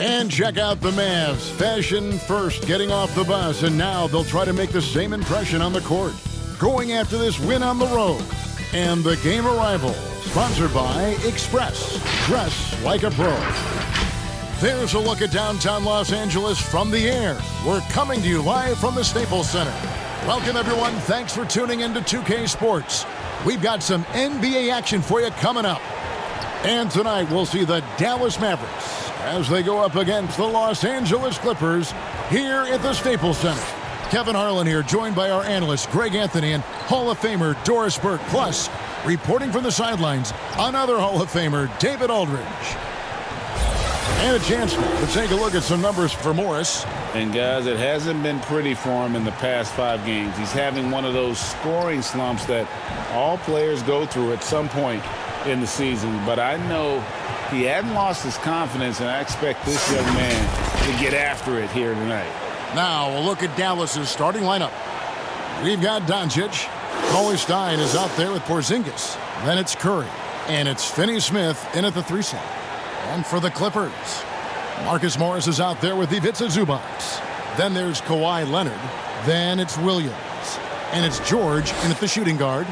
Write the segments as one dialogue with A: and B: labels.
A: And check out the Mavs. Fashion first, getting off the bus, and now they'll try to make the same impression on the court. Going after this win on the road. And the game arrival, sponsored by Express. Dress like a pro. There's a look at downtown Los Angeles from the air. We're coming to you live from the Staples Center. Welcome, everyone. Thanks for tuning in to 2K Sports. We've got some NBA action for you coming up. And tonight we'll see the Dallas Mavericks as they go up against the Los Angeles Clippers here at the Staples Center. Kevin Harlan here, joined by our analyst Greg Anthony and Hall of Famer Doris Burke. Plus, reporting from the sidelines, another Hall of Famer, David Aldridge. And a chance to take a look at some numbers for Morris.
B: And guys, it hasn't been pretty for him in the past 5 games. He's having one of those scoring slumps that all players go through at some point in the season. But I know he hadn't lost his confidence, and I expect this young man to get after it here tonight.
A: Now we'll look at Dallas's starting lineup. We've got Doncic. Cauley-Stein is out there with Porzingis. Then it's Curry. And it's Finney-Smith in at the 3 slot. And for the Clippers, Marcus Morris is out there with Ivica Zubac. Then there's Kawhi Leonard. Then it's Williams. And it's George in at the shooting guard.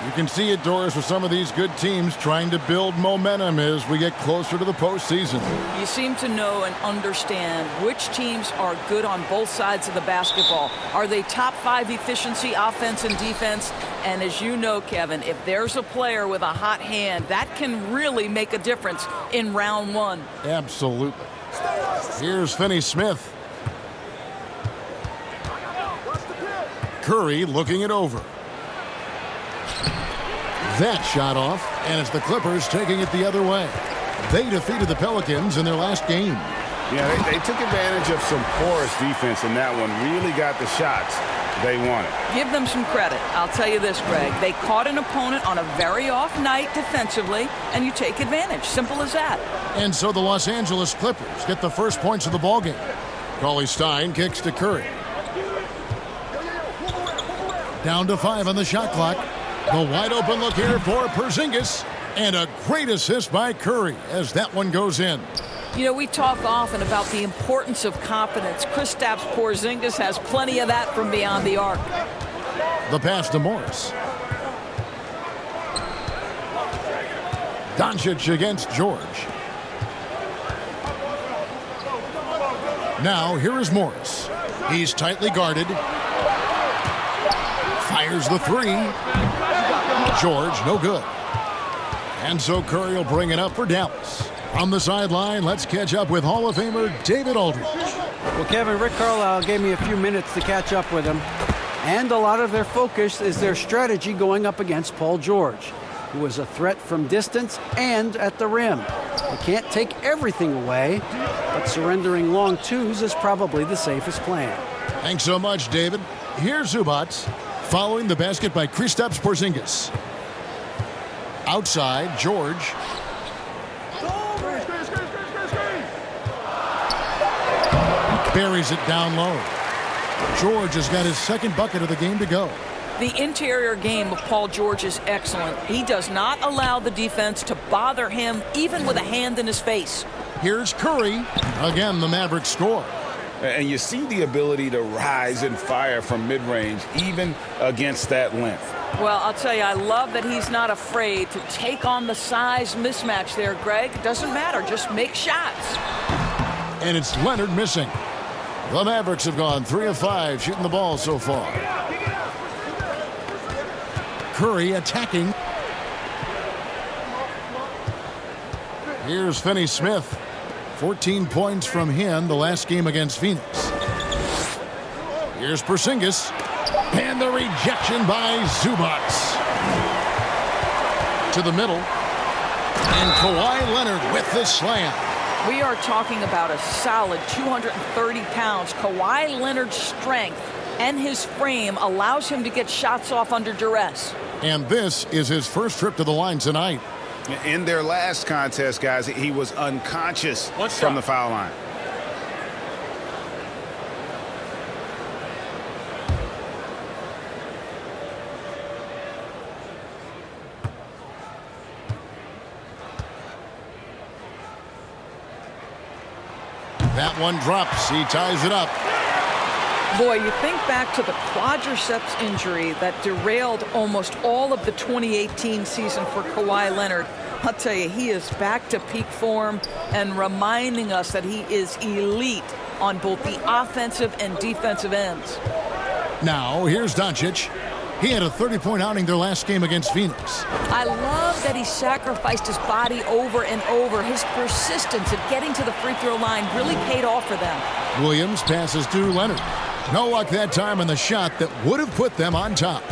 A: You can see it, Doris, with some of these good teams trying to build momentum as we get closer to the postseason.
C: You seem to know and understand which teams are good on both sides of the basketball. Are they top 5 efficiency, offense and defense? And as you know, Kevin, if there's a player with a hot hand, that can really make a difference in round 1.
A: Absolutely. Here's Finney-Smith. Curry looking it over. That shot off, and it's the Clippers taking it the other way. They defeated the Pelicans in their last game.
B: Yeah, they took advantage of some porous defense in that one. Really got the shots they wanted.
C: Give them some credit. I'll tell you this, Greg. They caught an opponent on a very off night defensively, and you take advantage. Simple as that.
A: And so the Los Angeles Clippers get the first points of the ballgame. Cauley-Stein kicks to Curry. Down to 5 on the shot clock. The wide open look here for Porzingis. And a great assist by Curry as that one goes in.
C: You know, we talk often about the importance of confidence. Kristaps Porzingis has plenty of that from beyond the arc.
A: The pass to Morris. Doncic against George. Now here is Morris. He's tightly guarded. Fires the 3. George, no good. And so Curry will bring it up for Dallas. On the sideline, let's catch up with Hall of Famer David Aldridge.
D: Well, Kevin, Rick Carlisle gave me a few minutes to catch up with him. And a lot of their focus is their strategy going up against Paul George, who is a threat from distance and at the rim. You can't take everything away, but surrendering long twos is probably the safest plan.
A: Thanks so much, David. Here's Zubac, following the basket by Kristaps Porzingis. Outside, George. Buries it down low. George has got his second bucket of the game to go.
C: The interior game of Paul George is excellent. He does not allow the defense to bother him, even with a hand in his face.
A: Here's Curry. Again, the Mavericks score.
B: And you see the ability to rise and fire from mid-range, even against that length.
C: Well, I'll tell you, I love that he's not afraid to take on the size mismatch there, Greg. It doesn't matter. Just make shots.
A: And it's Leonard missing. The Mavericks have gone 3 of 5 shooting the ball so far. Curry attacking. Here's Finney-Smith. 14 points from him the last game against Phoenix. Here's Porzingis. And the rejection by Zubac. To the middle. And Kawhi Leonard with the slam.
C: We are talking about a solid 230 pounds. Kawhi Leonard's strength and his frame allows him to get shots off under duress.
A: And this is his first trip to the line tonight.
B: In their last contest, guys, he was unconscious from the foul line.
A: That one drops. He ties it up.
C: Boy, you think back to the quadriceps injury that derailed almost all of the 2018 season for Kawhi Leonard. I'll tell you, he is back to peak form and reminding us that he is elite on both the offensive and defensive ends.
A: Now, here's Doncic. He had a 30-point outing their last game against Phoenix.
C: I love that he sacrificed his body over and over. His persistence at getting to the free throw line really paid off for them.
A: Williams passes to Leonard. No luck that time on the shot that would have put them on top.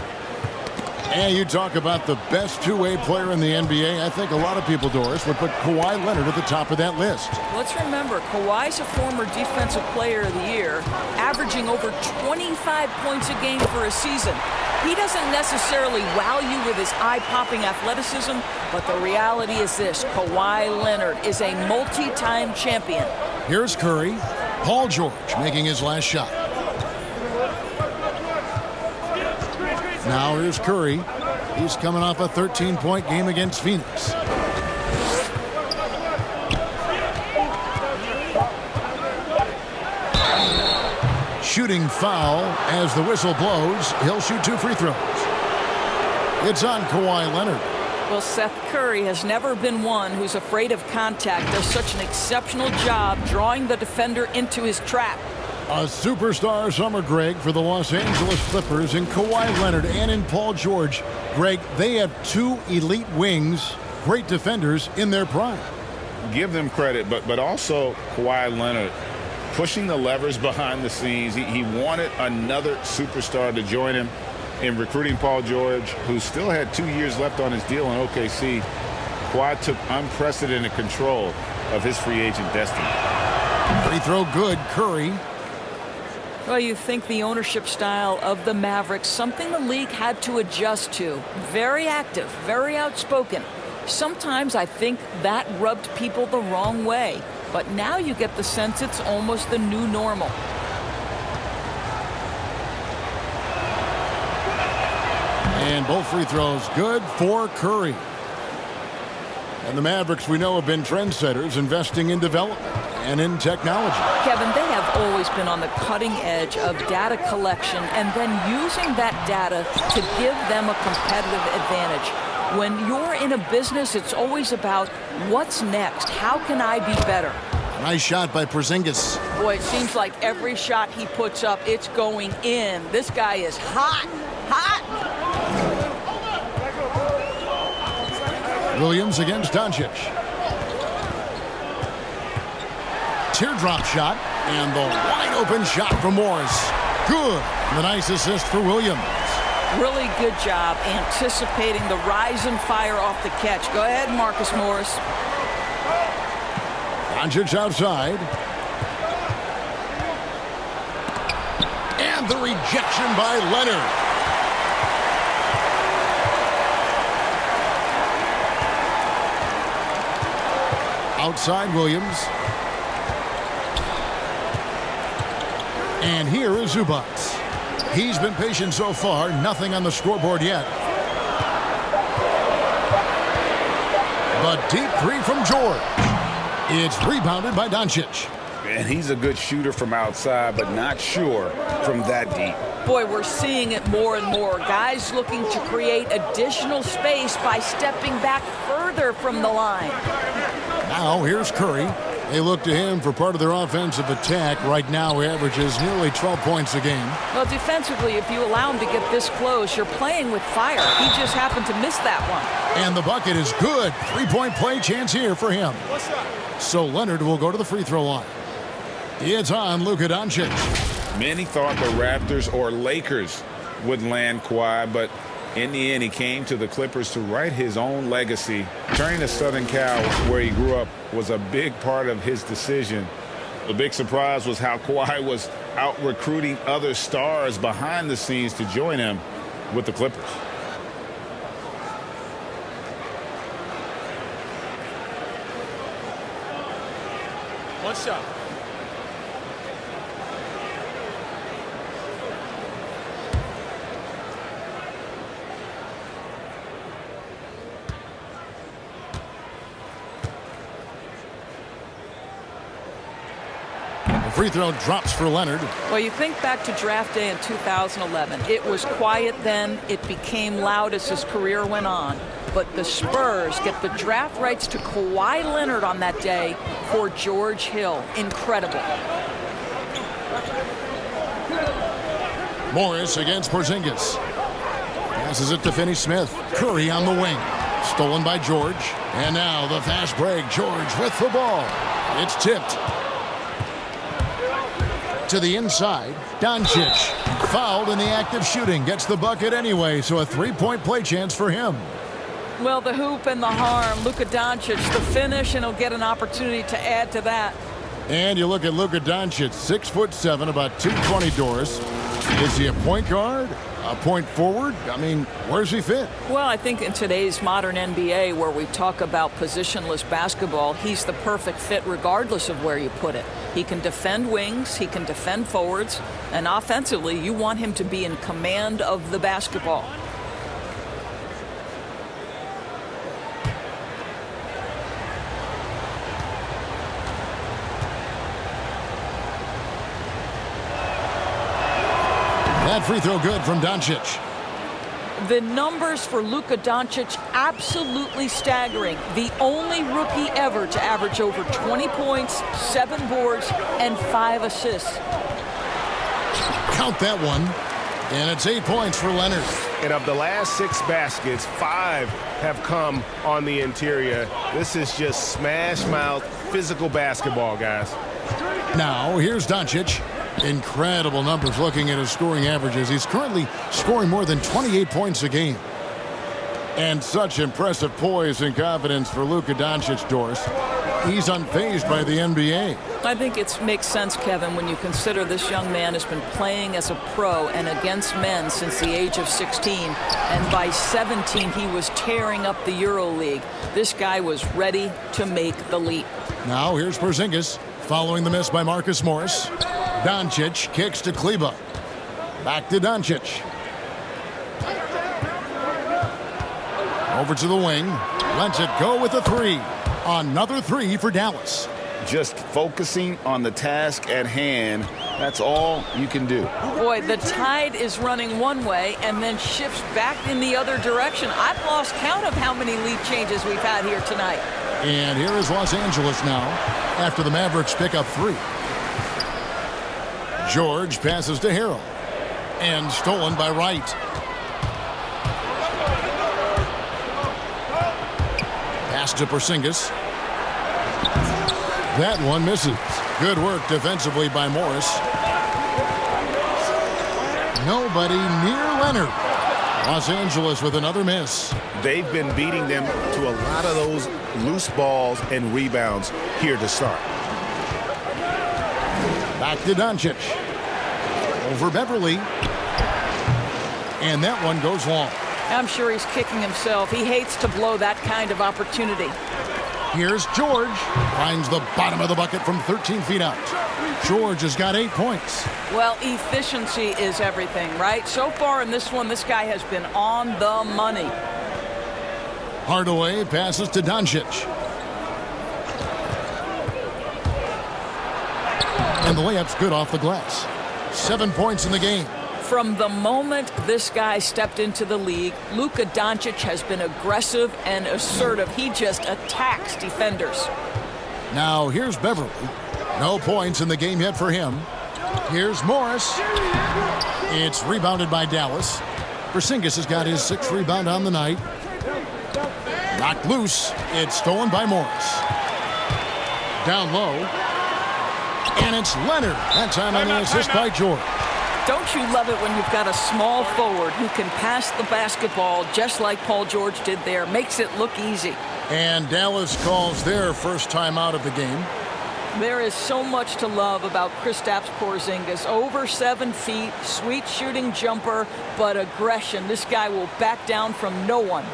A: And you talk about the best two-way player in the NBA. I think a lot of people, Doris, would put Kawhi Leonard at the top of that list.
C: Let's remember, Kawhi's a former Defensive Player of the Year, averaging over 25 points a game for a season. He doesn't necessarily wow you with his eye-popping athleticism, but the reality is this: Kawhi Leonard is a multi-time champion.
A: Here's Curry. Paul George making his last shot. Now here's Curry. He's coming off a 13-point game against Phoenix. Shooting foul as the whistle blows. He'll shoot 2 free throws. It's on Kawhi Leonard.
C: Well, Seth Curry has never been one who's afraid of contact. Does such an exceptional job drawing the defender into his trap.
A: A superstar summer, Greg, for the Los Angeles Clippers in Kawhi Leonard and in Paul George. Greg, they have 2 elite wings, great defenders in their prime.
B: Give them credit, but also Kawhi Leonard pushing the levers behind the scenes. He wanted another superstar to join him in recruiting Paul George, who still had 2 years left on his deal in OKC. Kawhi took unprecedented control of his free agent destiny.
A: Free throw good, Curry.
C: Well, you think the ownership style of the Mavericks, something the league had to adjust to. Very active, very outspoken. Sometimes I think that rubbed people the wrong way. But now you get the sense it's almost the new normal.
A: And both free throws good for Curry. And the Mavericks, we know, have been trendsetters, investing in development and in technology.
C: Kevin, they have always been on the cutting edge of data collection and then using that data to give them a competitive advantage. When you're in a business, it's always about what's next. How can I be better?
A: Nice shot by Porzingis.
C: Boy, it seems like every shot he puts up, it's going in. This guy is hot, hot.
A: Williams against Doncic. Teardrop shot, and the wide open shot from Morris. Good. The nice assist for Williams.
C: Really good job anticipating the rise and fire off the catch. Go ahead, Marcus Morris.
A: Doncic outside. And the rejection by Leonard. Outside Williams. And here is Zubac. He's been patient so far. Nothing on the scoreboard yet. The deep 3 from George. It's rebounded by Doncic.
B: And he's a good shooter from outside, but not sure from that deep.
C: Boy, we're seeing it more and more. Guys looking to create additional space by stepping back further from the line.
A: Now here's Curry. They look to him for part of their offensive attack. Right now he averages nearly 12 points a game.
C: Well, defensively, if you allow him to get this close, you're playing with fire. He just happened to miss that one.
A: And the bucket is good. 3-point play chance here for him. So Leonard will go to the free throw line. It's on Luka Doncic.
B: Many thought the Raptors or Lakers would land Kawhi, but in the end, he came to the Clippers to write his own legacy. Turning to Southern Cal, where he grew up, was a big part of his decision. The big surprise was how Kawhi was out recruiting other stars behind the scenes to join him with the Clippers.
E: One shot.
A: free throw drops for Leonard.
C: Well, you think back to draft day in 2011. It was quiet then. It became loud as his career went on. But the Spurs get the draft rights to Kawhi Leonard on that day for George Hill. Incredible.
A: Morris against Porzingis. Passes it to Finney-Smith. Curry on the wing. Stolen by George. And now the fast break. George with the ball. It's tipped. To the inside. Doncic. Fouled in the act of shooting. Gets the bucket anyway, so a three-point play chance for him.
C: Well, the hoop and the harm. Luka Doncic, the finish, and he'll get an opportunity to add to that.
A: And you look at Luka Doncic, 6'7", about 220 doors. Is he a point guard? A point forward? I mean, where's he fit?
C: Well, I think in today's modern NBA, where we talk about positionless basketball, he's the perfect fit regardless of where you put it. He can defend wings, he can defend forwards, and offensively, you want him to be in command of the basketball.
A: That free throw good from Doncic.
C: The numbers for Luka Doncic absolutely staggering. The only rookie ever to average over 20 points, 7 boards, and 5 assists.
A: Count that one. And it's 8 points for Leonard.
F: And of the last 6 baskets, 5 have come on the interior. This is just smash mouth physical basketball, guys.
A: Now, here's Doncic. Incredible numbers looking at his scoring averages. He's currently scoring more than 28 points a game. And such impressive poise and confidence for Luka Doncic, Doris. He's unfazed by the NBA.
C: I think it makes sense, Kevin, when you consider this young man has been playing as a pro and against men since the age of 16. And by 17, he was tearing up the EuroLeague. This guy was ready to make the leap.
A: Now here's Porzingis following the miss by Marcus Morris. Doncic kicks to Kleba. Back to Doncic. Over to the wing. Lets it go with a 3. Another 3 for Dallas.
B: Just focusing on the task at hand. That's all you can do.
C: Boy, the tide is running one way and then shifts back in the other direction. I've lost count of how many lead changes we've had here tonight.
A: And here is Los Angeles now after the Mavericks pick up 3. George passes to Harrell. And stolen by Wright. Pass to Porzingis. That one misses. Good work defensively by Morris. Nobody near Leonard. Los Angeles with another miss.
F: They've been beating them to a lot of those loose balls and rebounds here to start.
A: Back to Doncic. Over Beverly. And that one goes long.
C: I'm sure he's kicking himself. He hates to blow that kind of opportunity.
A: Here's George. Finds the bottom of the bucket from 13 feet out. George has got 8 points.
C: Well, efficiency is everything, right? So far in this one, this guy has been on the money.
A: Hardaway passes to Doncic. And the layup's good off the glass. 7 points in the game.
C: From the moment this guy stepped into the league, Luka Doncic has been aggressive and assertive. He just attacks defenders.
A: Now here's Beverly. No points in the game yet for him. Here's Morris. It's rebounded by Dallas. Porzingis has got his 6th rebound on the night. Knocked loose. It's stolen by Morris. Down low. And it's Leonard. That time on the assist by George.
C: Don't you love it when you've got a small forward who can pass the basketball just like Paul George did there? Makes it look easy.
A: And Dallas calls their first time out of the game.
C: There is so much to love about Kristaps Porzingis. Over 7 feet, sweet shooting jumper, but aggression. This guy will back down from no one.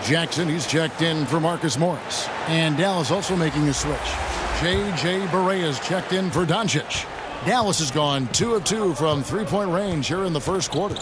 A: Jackson, he's checked in for Marcus Morris. And Dallas also making a switch. J.J. Barea is checked in for Doncic. Dallas has gone 2 of 2 from three-point range here in the first quarter.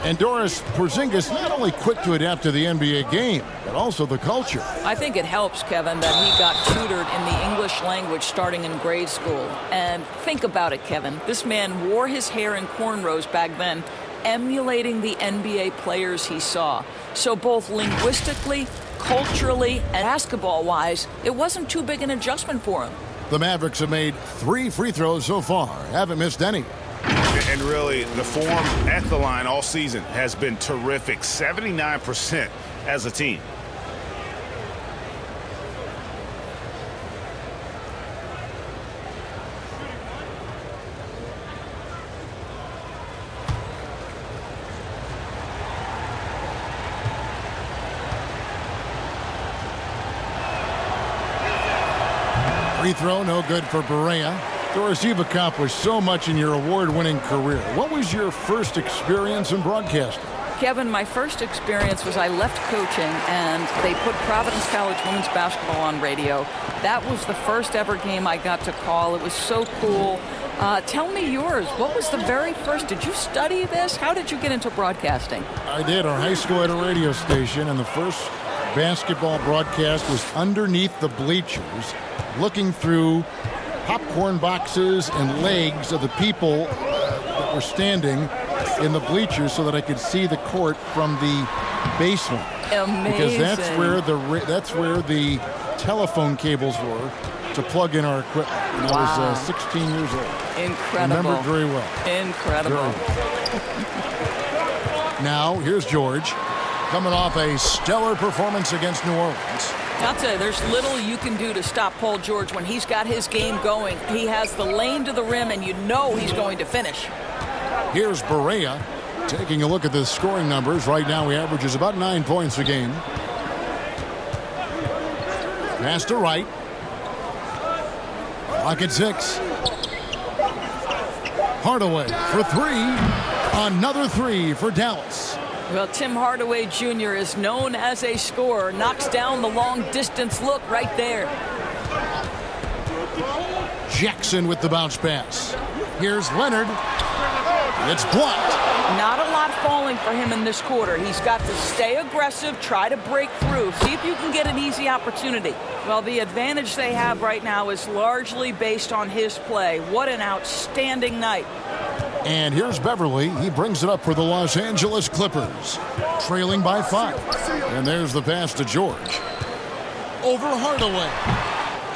A: And Doris, Porzingis not only quick to adapt to the NBA game, but also the culture.
C: I think it helps, Kevin, that he got tutored in the English language starting in grade school. And think about it, Kevin. This man wore his hair in cornrows back then, emulating the NBA players he saw. So both linguistically, culturally, and basketball-wise, it wasn't too big an adjustment for him.
A: The Mavericks have made 3 free throws so far, haven't missed any.
F: And really, the form at the line all season has been terrific. 79% as a team.
A: Free throw, no good for Barea. Doris, you've accomplished so much in your award-winning career. What was your first experience in broadcasting?
C: Kevin, my first experience was I left coaching and they put Providence College women's basketball on radio. That was the first ever game I got to call. It was so cool. Tell me yours. What was the very first? Did you study this? How did you get into broadcasting?
A: I did. Our high school had a radio station, and the first basketball broadcast was underneath the bleachers, looking through popcorn boxes and legs of the people that were standing in the bleachers so that I could see the court from the basement.
C: Amazing.
A: Because that's where the telephone cables were to plug in our equipment. And I was 16 years old.
C: Incredible.
A: Remember it very well.
C: Incredible.
A: Now, here's George, coming off a stellar performance against New Orleans.
C: I'll tell you, there's little you can do to stop Paul George when he's got his game going. He has the lane to the rim, and you know he's going to finish.
A: Here's Barea taking a look at the scoring numbers. Right now, he averages about 9 points a game. Pass to Wright. Clock at 6. Hardaway for 3. Another 3 for Dallas.
C: Well, Tim Hardaway Jr. is known as a scorer. Knocks down the long-distance look right there.
A: Jackson with the bounce pass. Here's Leonard. It's blocked.
C: Not a lot falling for him in this quarter. He's got to stay aggressive, try to break through, see if you can get an easy opportunity. Well, the advantage they have right now is largely based on his play. What an outstanding night.
A: And here's Beverly. He brings it up for the Los Angeles Clippers, trailing by 5. And there's the pass to George. Over Hardaway.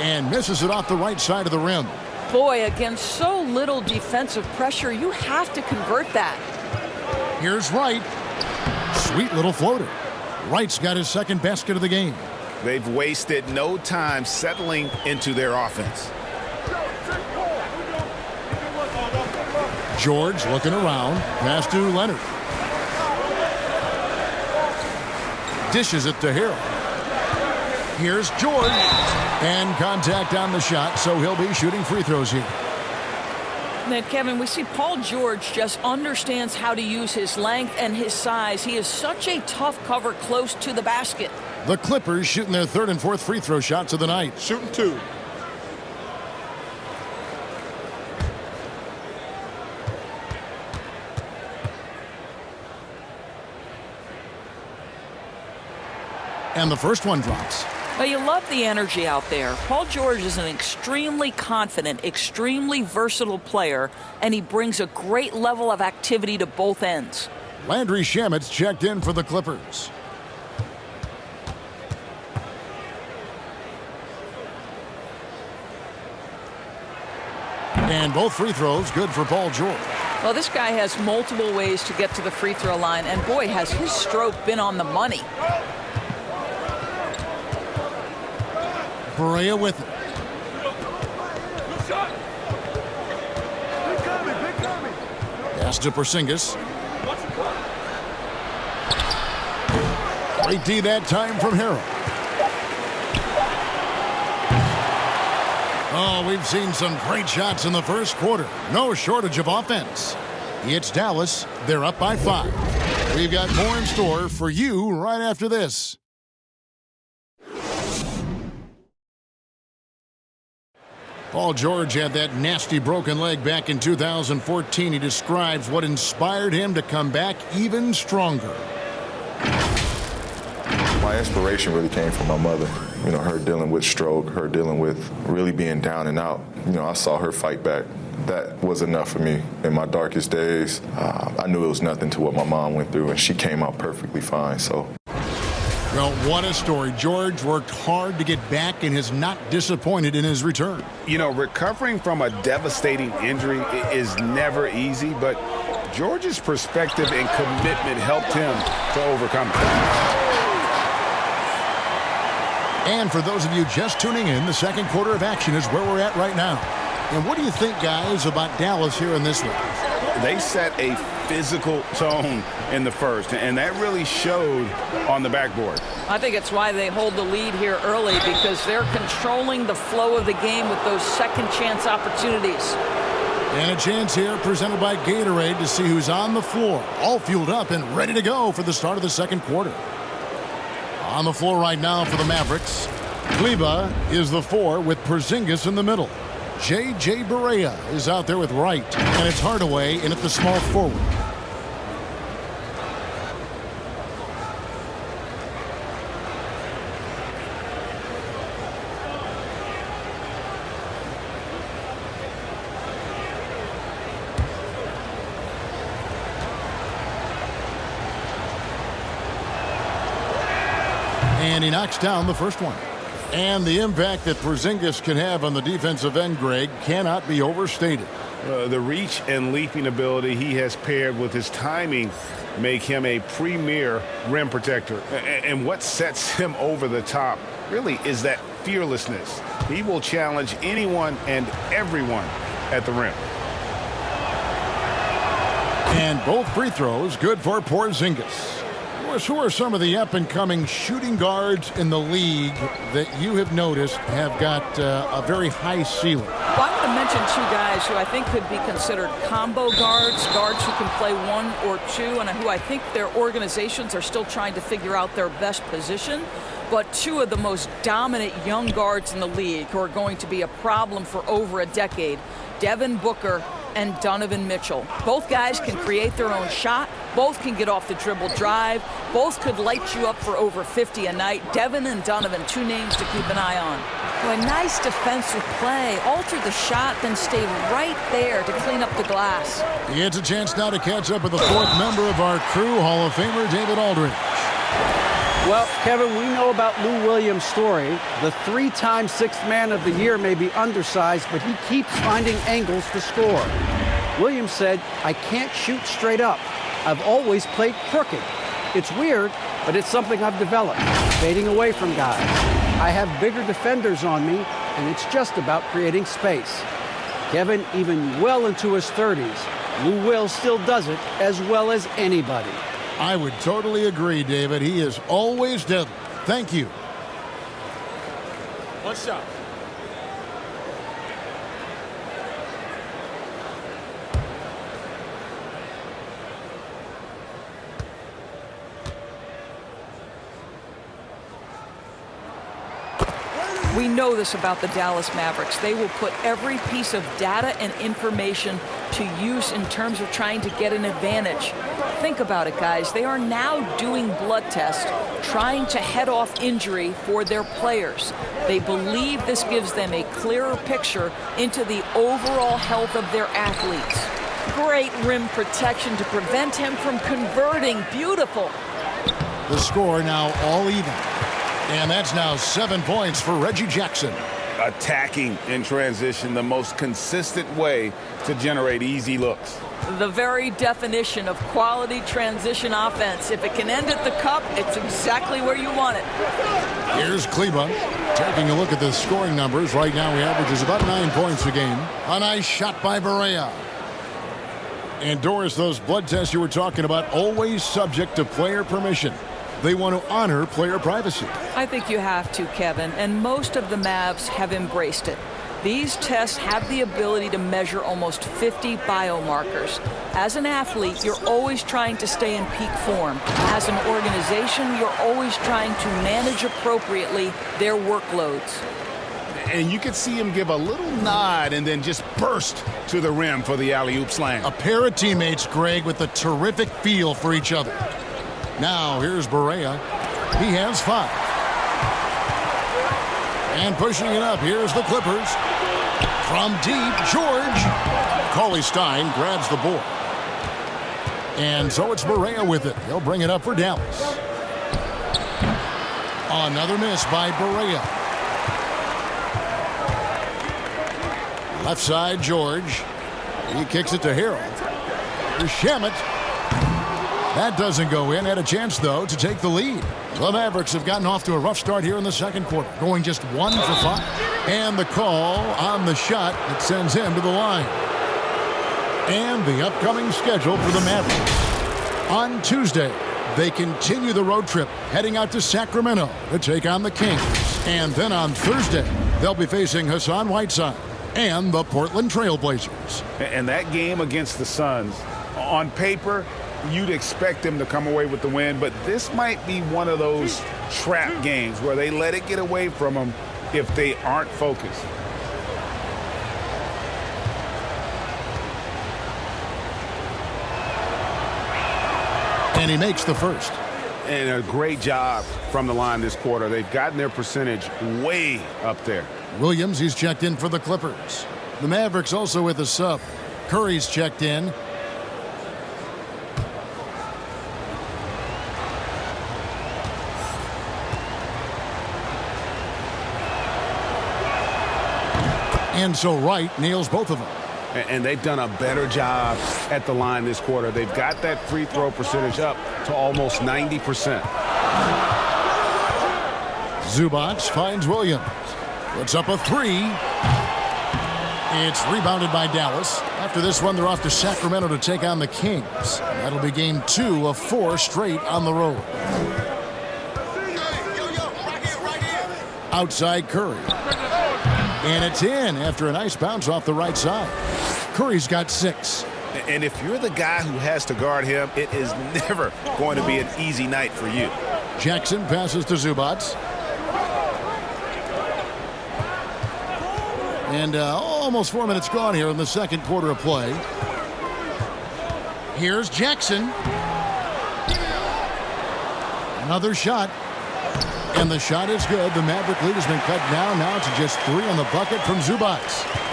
A: And misses it off the right side of the rim.
C: Boy, against so little defensive pressure, you have to convert that.
A: Here's Wright. Sweet little floater. Wright's got his second basket of the game.
F: They've wasted no time settling into their offense.
A: George looking around. Pass to Leonard. Dishes it to Harrell. Here's George. And contact on the shot, so he'll be shooting free throws here.
C: Now, Kevin, we see Paul George just understands how to use his length and his size. He is such a tough cover close to the basket.
A: The Clippers shooting their third and fourth free throw shots of the night.
E: Shooting 2.
A: And the first one drops.
C: Well, you love the energy out there. Paul George is an extremely confident, extremely versatile player, and he brings a great level of activity to both ends.
A: Landry Shamet's checked in for the Clippers. And both free throws good for Paul George.
C: Well, this guy has multiple ways to get to the free throw line, and boy, has his stroke been on the money.
A: Barea with it. Pass to Porzingis. Great D that time from Harrell. Oh, we've seen some great shots in the first quarter. No shortage of offense. It's Dallas. They're up by 5. We've got more in store for you right after this. Paul George had that nasty broken leg back in 2014. He describes what inspired him to come back even stronger.
G: My inspiration really came from my mother. You know, her dealing with stroke, her dealing with really being down and out. You know, I saw her fight back. That was enough for me in my darkest days. I knew it was nothing to what my mom went through, and she came out perfectly fine. So.
A: Well, what a story. George worked hard to get back and is not disappointed in his return.
B: You know, recovering from a devastating injury is never easy, but George's perspective and commitment helped him to overcome it.
A: And for those of you just tuning in, the second quarter of action is where we're at right now. And what do you think, guys, about Dallas here in this one?
B: They set a physical tone in the first, and that really showed on the backboard.
C: I think it's why they hold the lead here early, because they're controlling the flow of the game with those second chance opportunities.
A: And a chance here presented by Gatorade to see who's on the floor, all fueled up and ready to go for the start of the second quarter. On the floor right now for the Mavericks, Kleba is the 4 with Porzingis in the middle. J.J. Barea is out there with Wright, and it's Hardaway in at the small forward. And he knocks down the first one. And the impact that Porzingis can have on the defensive end, Greg, cannot be overstated.
B: The reach and leaping ability he has paired with his timing make him a premier rim protector. And what sets him over the top really is that fearlessness. He will challenge anyone and everyone at the rim.
A: And both free throws good for Porzingis. Who are some of the up-and-coming shooting guards in the league that you have noticed have got a very high ceiling?
C: Well, I'm going to mention two guys who I think could be considered combo guards who can play 1 or 2, and who I think their organizations are still trying to figure out their best position. But two of the most dominant young guards in the league who are going to be a problem for over a decade, Devin Booker and Donovan Mitchell. Both guys can create their own shot. Both can get off the dribble drive. Both could light you up for over 50 a night. Devin and Donovan, two names to keep an eye on. Well, a nice defensive play. Alter the shot, then stay right there to clean up the glass.
A: He gets a chance now to catch up with the fourth member of our crew, Hall of Famer David Aldridge.
D: Well, Kevin, we know about Lou Williams' story. The 3-time Sixth Man of the Year may be undersized, but he keeps finding angles to score. Williams said, "I can't shoot straight up. I've always played crooked. It's weird, but it's something I've developed, fading away from guys. I have bigger defenders on me, and it's just about creating space." Kevin, even well into his 30s, Lou Will still does it as well as anybody.
A: I would totally agree, David. He is always deadly. Thank you.
E: One shot.
C: We know this about the Dallas Mavericks. They will put every piece of data and information to use in terms of trying to get an advantage. Think about it, guys. They are now doing blood tests, trying to head off injury for their players. They believe this gives them a clearer picture into the overall health of their athletes. Great rim protection to prevent him from converting. Beautiful.
A: The score now all even. And that's now 7 points for Reggie Jackson.
B: Attacking in transition, the most consistent way to generate easy looks.
C: The very definition of quality transition offense. If it can end at the cup, it's exactly where you want it.
A: Here's Kleba taking a look at the scoring numbers. Right now he averages about 9 points a game. A nice shot by Barea. And Doris, those blood tests you were talking about, always subject to player permission. They want to honor player privacy.
C: I think you have to, Kevin, and most of the Mavs have embraced it. These tests have the ability to measure almost 50 biomarkers. As an athlete, you're always trying to stay in peak form. As an organization, you're always trying to manage appropriately their workloads.
B: And you could see him give a little nod and then just burst to the rim for the alley-oop slam.
A: A pair of teammates, Greg, with a terrific feel for each other. Now, here's Barea. He has 5. And pushing it up, here's the Clippers. From deep, George. Cauley-Stein grabs the board. And so it's Barea with it. He'll bring it up for Dallas. Another miss by Barea. Left side, George. He kicks it to Harold. Here's Shamet. That doesn't go in. Had a chance, though, to take the lead. The Mavericks have gotten off to a rough start here in the second quarter, going just 1 for 5. And the call on the shot that sends him to the line. And the upcoming schedule for the Mavericks. On Tuesday, they continue the road trip, heading out to Sacramento to take on the Kings. And then on Thursday, they'll be facing Hassan Whiteside and the Portland Trail Blazers.
B: And that game against the Suns, on paper, you'd expect them to come away with the win, but this might be one of those trap games where they let it get away from them if they aren't focused.
A: And he makes the first.
F: And a great job from the line this quarter. They've gotten their percentage way up there.
A: Williams, he's checked in for the Clippers. The Mavericks also with a sub. Curry's checked in. And so Wright nails both of them.
F: And they've done a better job at the line this quarter. They've got that free throw percentage up to almost 90%.
A: Zubac finds Williams. Puts up a 3. It's rebounded by Dallas. After this one, they're off to Sacramento to take on the Kings. That'll be game 2 of 4 straight on the road. Outside Curry. And it's in after a nice bounce off the right side. Curry's got 6.
F: And if you're the guy who has to guard him, it is never going to be an easy night for you.
A: Jackson passes to Zubac. And almost 4 minutes gone here in the second quarter of play. Here's Jackson. Another shot. And the shot is good. The Maverick lead has been cut down now to just 3 on the bucket from Zubac.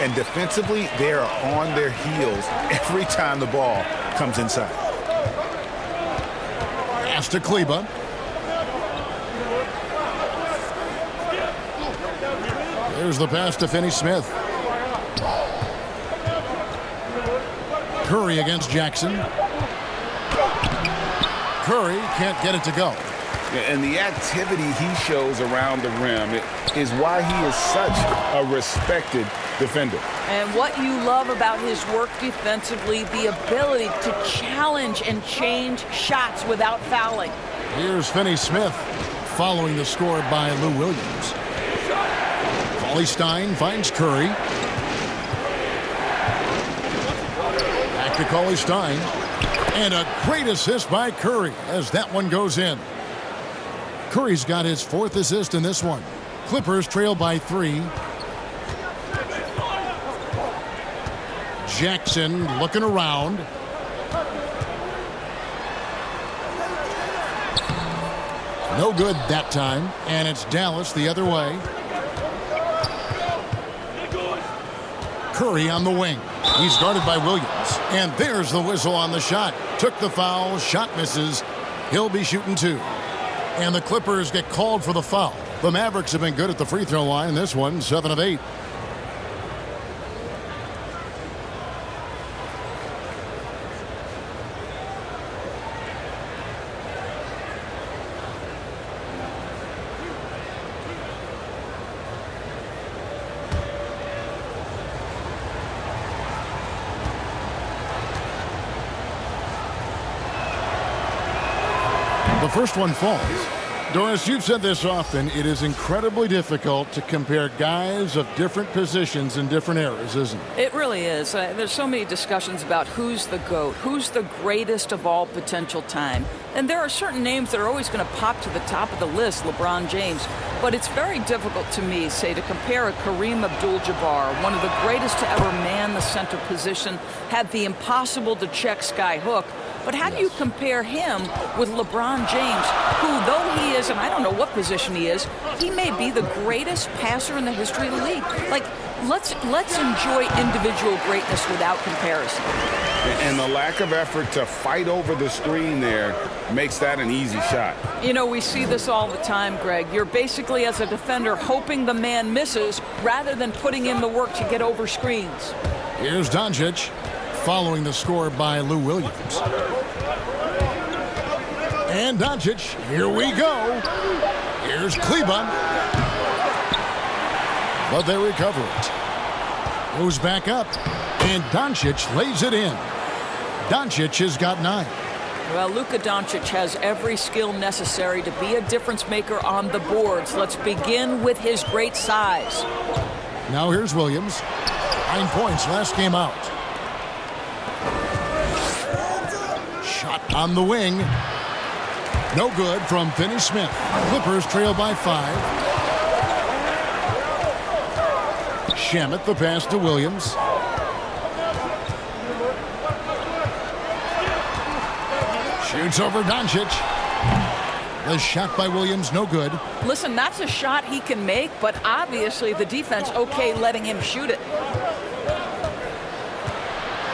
F: And defensively, they are on their heels every time the ball comes inside.
A: Pass to Kleba. There's the pass to Finney-Smith. Curry against Jackson. Curry can't get it to go.
B: And the activity he shows around the rim is why he is such a respected defender.
C: And what you love about his work defensively, the ability to challenge and change shots without fouling.
A: Here's Finney-Smith following the score by Lou Williams. Cauley-Stein finds Curry. Back to Cauley-Stein. And a great assist by Curry as that one goes in. Curry's got his 4th assist in this one. Clippers trail by 3. Jackson looking around. No good that time. And it's Dallas the other way. Curry on the wing. He's guarded by Williams. And there's the whistle on the shot. Took the foul. Shot misses. He'll be shooting 2. And the Clippers get called for the foul. The Mavericks have been good at the free throw line. This one, 7 of 8. The first one falls. Doris, you've said this often. It is incredibly difficult to compare guys of different positions in different eras, isn't it?
C: It really is. There's so many discussions about who's the GOAT, who's the greatest of all potential time. And there are certain names that are always going to pop to the top of the list, LeBron James. But it's very difficult to me, say, to compare a Kareem Abdul-Jabbar, one of the greatest to ever man the center position, had the impossible to check sky hook. But how do you compare him with LeBron James, who, though he is, and I don't know what position he is, he may be the greatest passer in the history of the league. Like, let's enjoy individual greatness without comparison.
B: And the lack of effort to fight over the screen there makes that an easy shot.
C: You know, we see this all the time, Greg. You're basically, as a defender, hoping the man misses rather than putting in the work to get over screens.
A: Here's Doncic, following the score by Lou Williams. And Doncic, here we go. Here's Kleber. But they recover it. Goes back up, and Doncic lays it in. Doncic has got 9.
C: Well, Luka Doncic has every skill necessary to be a difference maker on the boards. Let's begin with his great size.
A: Now here's Williams. 9 points last game out. Shot on the wing. No good from Finney-Smith. Clippers trail by 5. Shamet the pass to Williams. Shoots over Doncic. The shot by Williams, no good.
C: Listen, that's a shot he can make, but obviously the defense okay letting him shoot it.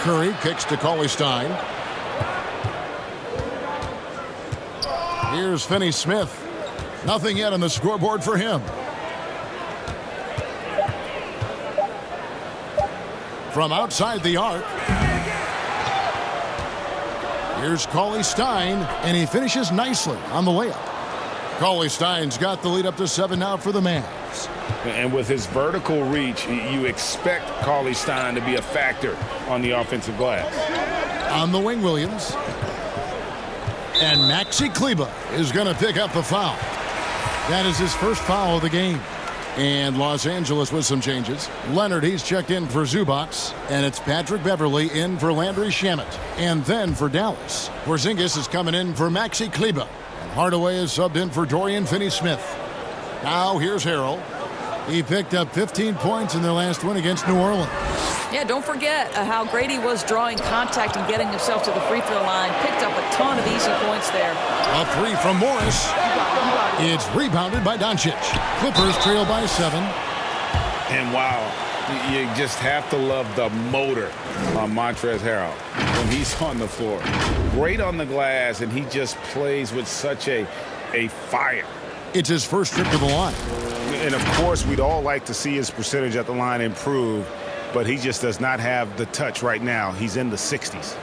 A: Curry kicks to Cauley-Stein. Here's Finney-Smith. Nothing yet on the scoreboard for him. From outside the arc. Here's Cauley-Stein, and he finishes nicely on the layup. Cauley-Stein's got the lead up to 7 now for the Mavs.
B: And with his vertical reach, you expect Cauley-Stein to be a factor on the offensive glass.
A: On the wing, Williams. And Maxi Kleber is going to pick up the foul. That is his first foul of the game. And Los Angeles with some changes. Leonard, he's checked in for Zubac. And it's Patrick Beverley in for Landry Shamet. And then for Dallas, Porzingis is coming in for Maxi Kleber. And Hardaway is subbed in for Dorian Finney-Smith. Now here's Harrell. He picked up 15 points in their last win against New Orleans.
C: Yeah, don't forget how great he was drawing contact and getting himself to the free throw line. Picked up a ton of easy points there.
A: A 3 from Morris. It's rebounded by Doncic. Clippers trail by 7.
B: And wow, you just have to love the motor on Montrezl Harrell when he's on the floor. Great on the glass, and he just plays with such a fire.
A: It's his first trip to the line.
F: And of course, we'd all like to see his percentage at the line improve, but he just does not have the touch right now. He's in the 60s.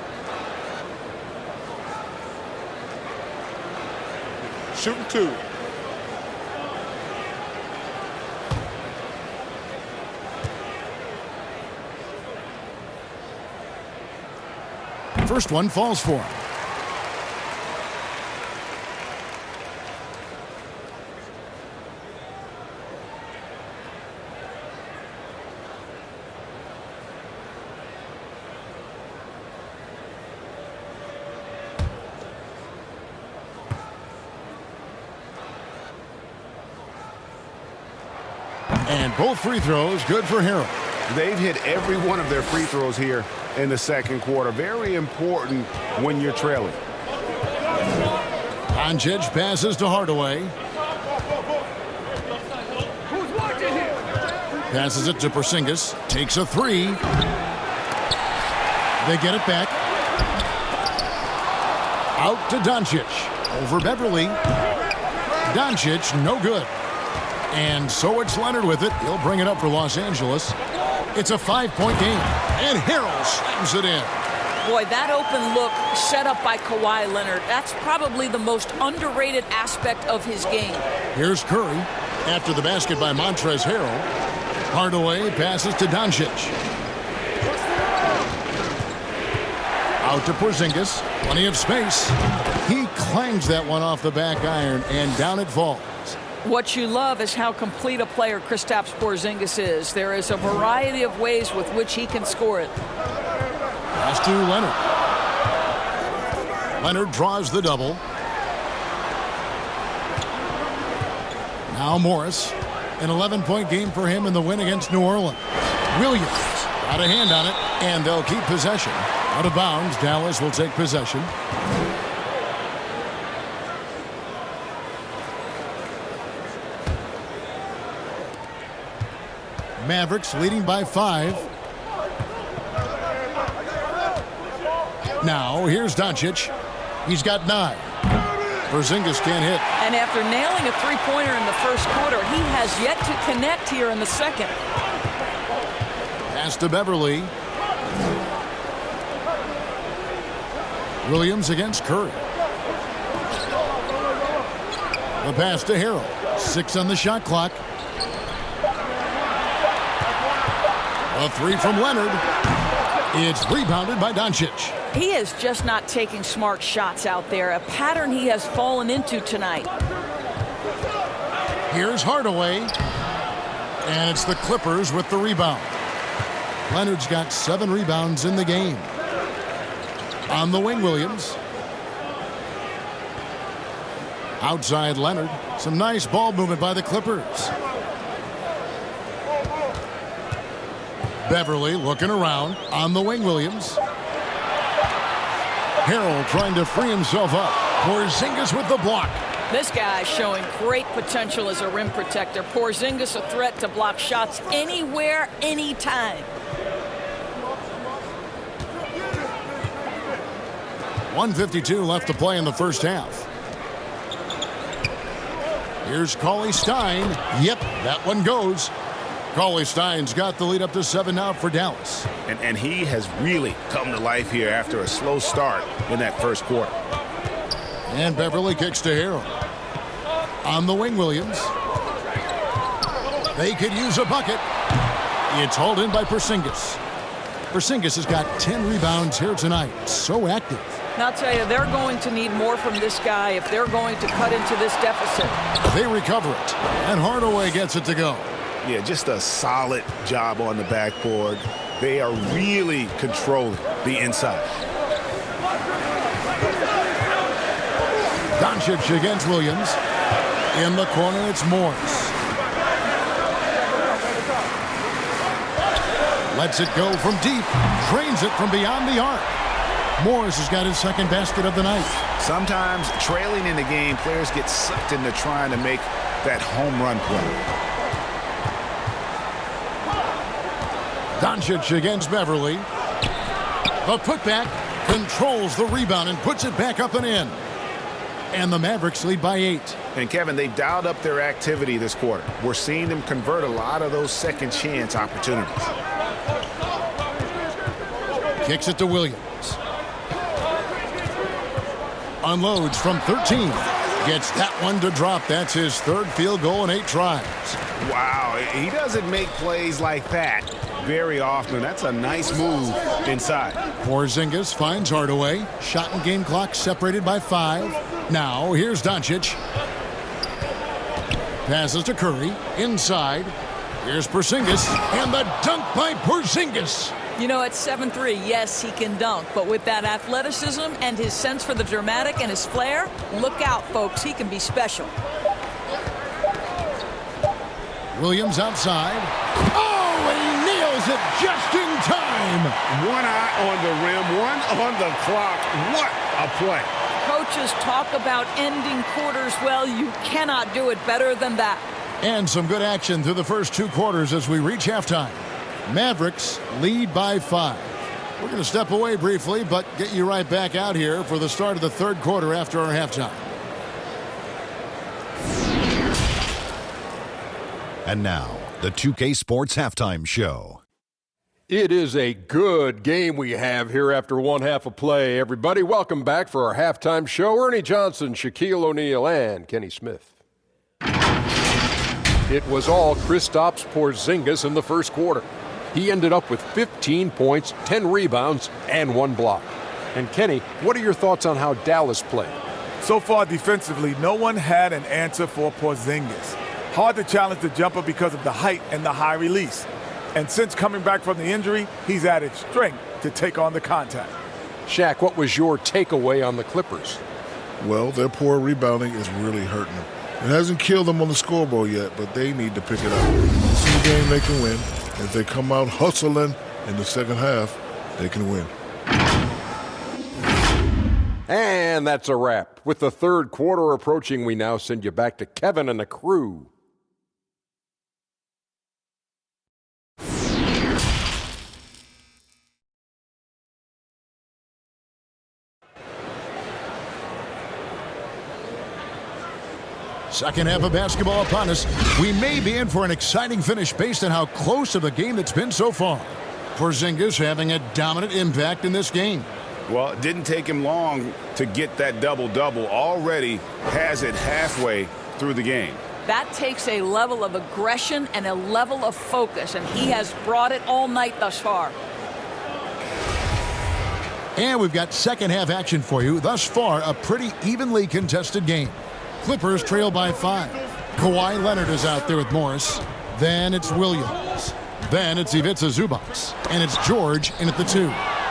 E: Shooting 2.
A: First one falls for him. And both free throws good for Harrell.
F: They've hit every one of their free throws here in the second quarter. Very important when you're trailing.
A: Doncic passes to Hardaway. Passes it to Porzingis. Takes a 3. They get it back. Out to Doncic. Over Beverley. Doncic, no good. And so it's Leonard with it. He'll bring it up for Los Angeles. It's a 5-point game. And Harrell slams it in.
C: Boy, that open look set up by Kawhi Leonard, that's probably the most underrated aspect of his game.
A: Here's Curry. After the basket by Montrezl Harrell. Hardaway passes to Doncic. Out to Porzingis. Plenty of space. He clangs that one off the back iron, and down it falls.
C: What you love is how complete a player Kristaps Porzingis is. There is a variety of ways with which he can score it.
A: Pass to Leonard. Leonard draws the double. Now Morris. An 11-point game for him in the win against New Orleans. Williams got a hand on it, and they'll keep possession. Out of bounds, Dallas will take possession. Mavericks leading by 5. Now here's Doncic. He's got 9. Porzingis can't hit.
C: And after nailing a three-pointer in the first quarter, he has yet to connect here in the second.
A: Pass to Beverly. Williams against Curry. The pass to Harrell. 6 on the shot clock. A 3 from Leonard. It's rebounded by Doncic.
C: He is just not taking smart shots out there, a pattern he has fallen into tonight.
A: Here's Hardaway. And it's the Clippers with the rebound. Leonard's got 7 rebounds in the game. On the wing, Williams. Outside Leonard. Some nice ball movement by the Clippers. Beverly looking around. On the wing, Williams. Harrell trying to free himself up. Porzingis with the block.
C: This guy is showing great potential as a rim protector. Porzingis a threat to block shots anywhere, anytime.
A: 1:52 left to play in the first half. Here's Cauley-Stein. Yep, that one goes. Cauley-Stein's got the lead up to 7 now for Dallas.
F: And he has really come to life here after a slow start in that first quarter.
A: And Beverly kicks to Harrell. On the wing, Williams. They could use a bucket. It's hauled in by Porzingis. Porzingis has got 10 rebounds here tonight. So active.
C: And I'll tell you, they're going to need more from this guy if they're going to cut into this deficit.
A: They recover it. And Hardaway gets it to go.
F: Yeah, just a solid job on the backboard. They are really controlling the inside.
A: Doncic against Williams. In the corner, it's Morris. Lets it go from deep. Drains it from beyond the arc. Morris has got his second basket of the night.
F: Sometimes trailing in the game, players get sucked into trying to make that home run play.
A: Doncic against Beverly. A putback, controls the rebound and puts it back up and in. And the Mavericks lead by 8.
F: And Kevin, they've dialed up their activity this quarter. We're seeing them convert a lot of those second chance opportunities.
A: Kicks it to Williams. Unloads from 13. Gets that one to drop. That's his 3rd field goal in 8 tries.
F: Wow, he doesn't make plays like that very often. That's a nice move inside.
A: Porzingis finds Hardaway. Shot and game clock separated by 5. Now here's Doncic. Passes to Curry. Inside. Here's Porzingis. And the dunk by Porzingis.
C: You know, at 7'3", yes, he can dunk. But with that athleticism and his sense for the dramatic and his flair, look out, folks. He can be special.
A: Williams outside. Oh, and he nails it just in time.
F: One eye on the rim, one on the clock. What a play.
C: Coaches talk about ending quarters well. You cannot do it better than that.
A: And some good action through the first 2 quarters as we reach halftime. Mavericks lead by 5. We're going to step away briefly, but get you right back out here for the start of the 3rd quarter after our halftime.
H: And now, the 2K Sports Halftime Show.
I: It is a good game we have here after one half of play. Everybody, welcome back for our halftime show. Ernie Johnson, Shaquille O'Neal, and Kenny Smith. It was all Kristaps Porzingis in the first quarter. He ended up with 15 points, 10 rebounds, and 1 block. And Kenny, what are your thoughts on how Dallas played?
E: So far defensively, no one had an answer for Porzingis. Hard to challenge the jumper because of the height and the high release. And since coming back from the injury, he's added strength to take on the contact.
I: Shaq, what was your takeaway on the Clippers?
J: Well, their poor rebounding is really hurting them. It hasn't killed them on the scoreboard yet, but they need to pick it up. This is a game they can win. If they come out hustling in the second half, they can win.
I: And that's a wrap. With the third quarter approaching, we now send you back to Kevin and the crew.
A: Second half of basketball upon us. We may be in for an exciting finish based on how close of a game it's been so far. Porzingis having a dominant impact in this game.
B: Well, it didn't take him long to get that double-double. Already has it halfway through the game.
C: That takes a level of aggression and a level of focus, and he has brought it all night thus far.
A: And we've got second half action for you. Thus far, a pretty evenly contested game. Clippers trail by 5. Kawhi Leonard is out there with Morris. Then it's Williams. Then it's Ivica Zubac. And it's George in at the 2.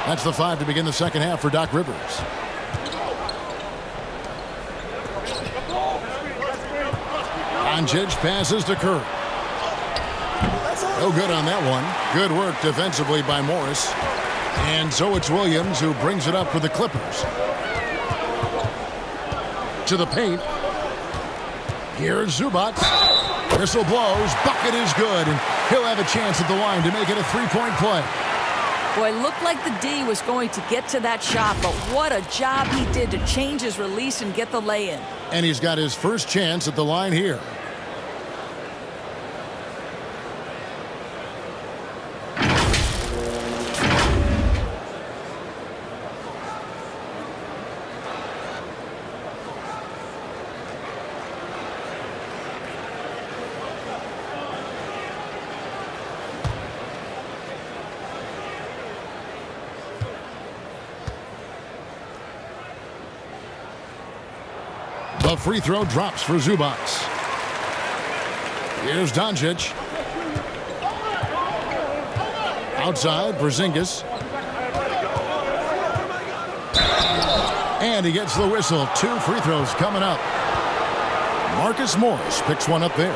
A: That's the 5 to begin the second half for Doc Rivers. Doncic passes to Kerr. No good on that one. Good work defensively by Morris. And so it's Williams who brings it up for the Clippers. To the paint. Here's Zubac. Whistle blows. Bucket is good. And he'll have a chance at the line to make it a three-point play.
C: Boy, it looked like the D was going to get to that shot, but what a job he did to change his release and get the lay-in.
A: And he's got his first chance at the line here. The free throw drops for Zubac. Here's Doncic. Outside, Porzingis. And he gets the whistle. 2 free throws coming up. Marcus Morris picks one up there.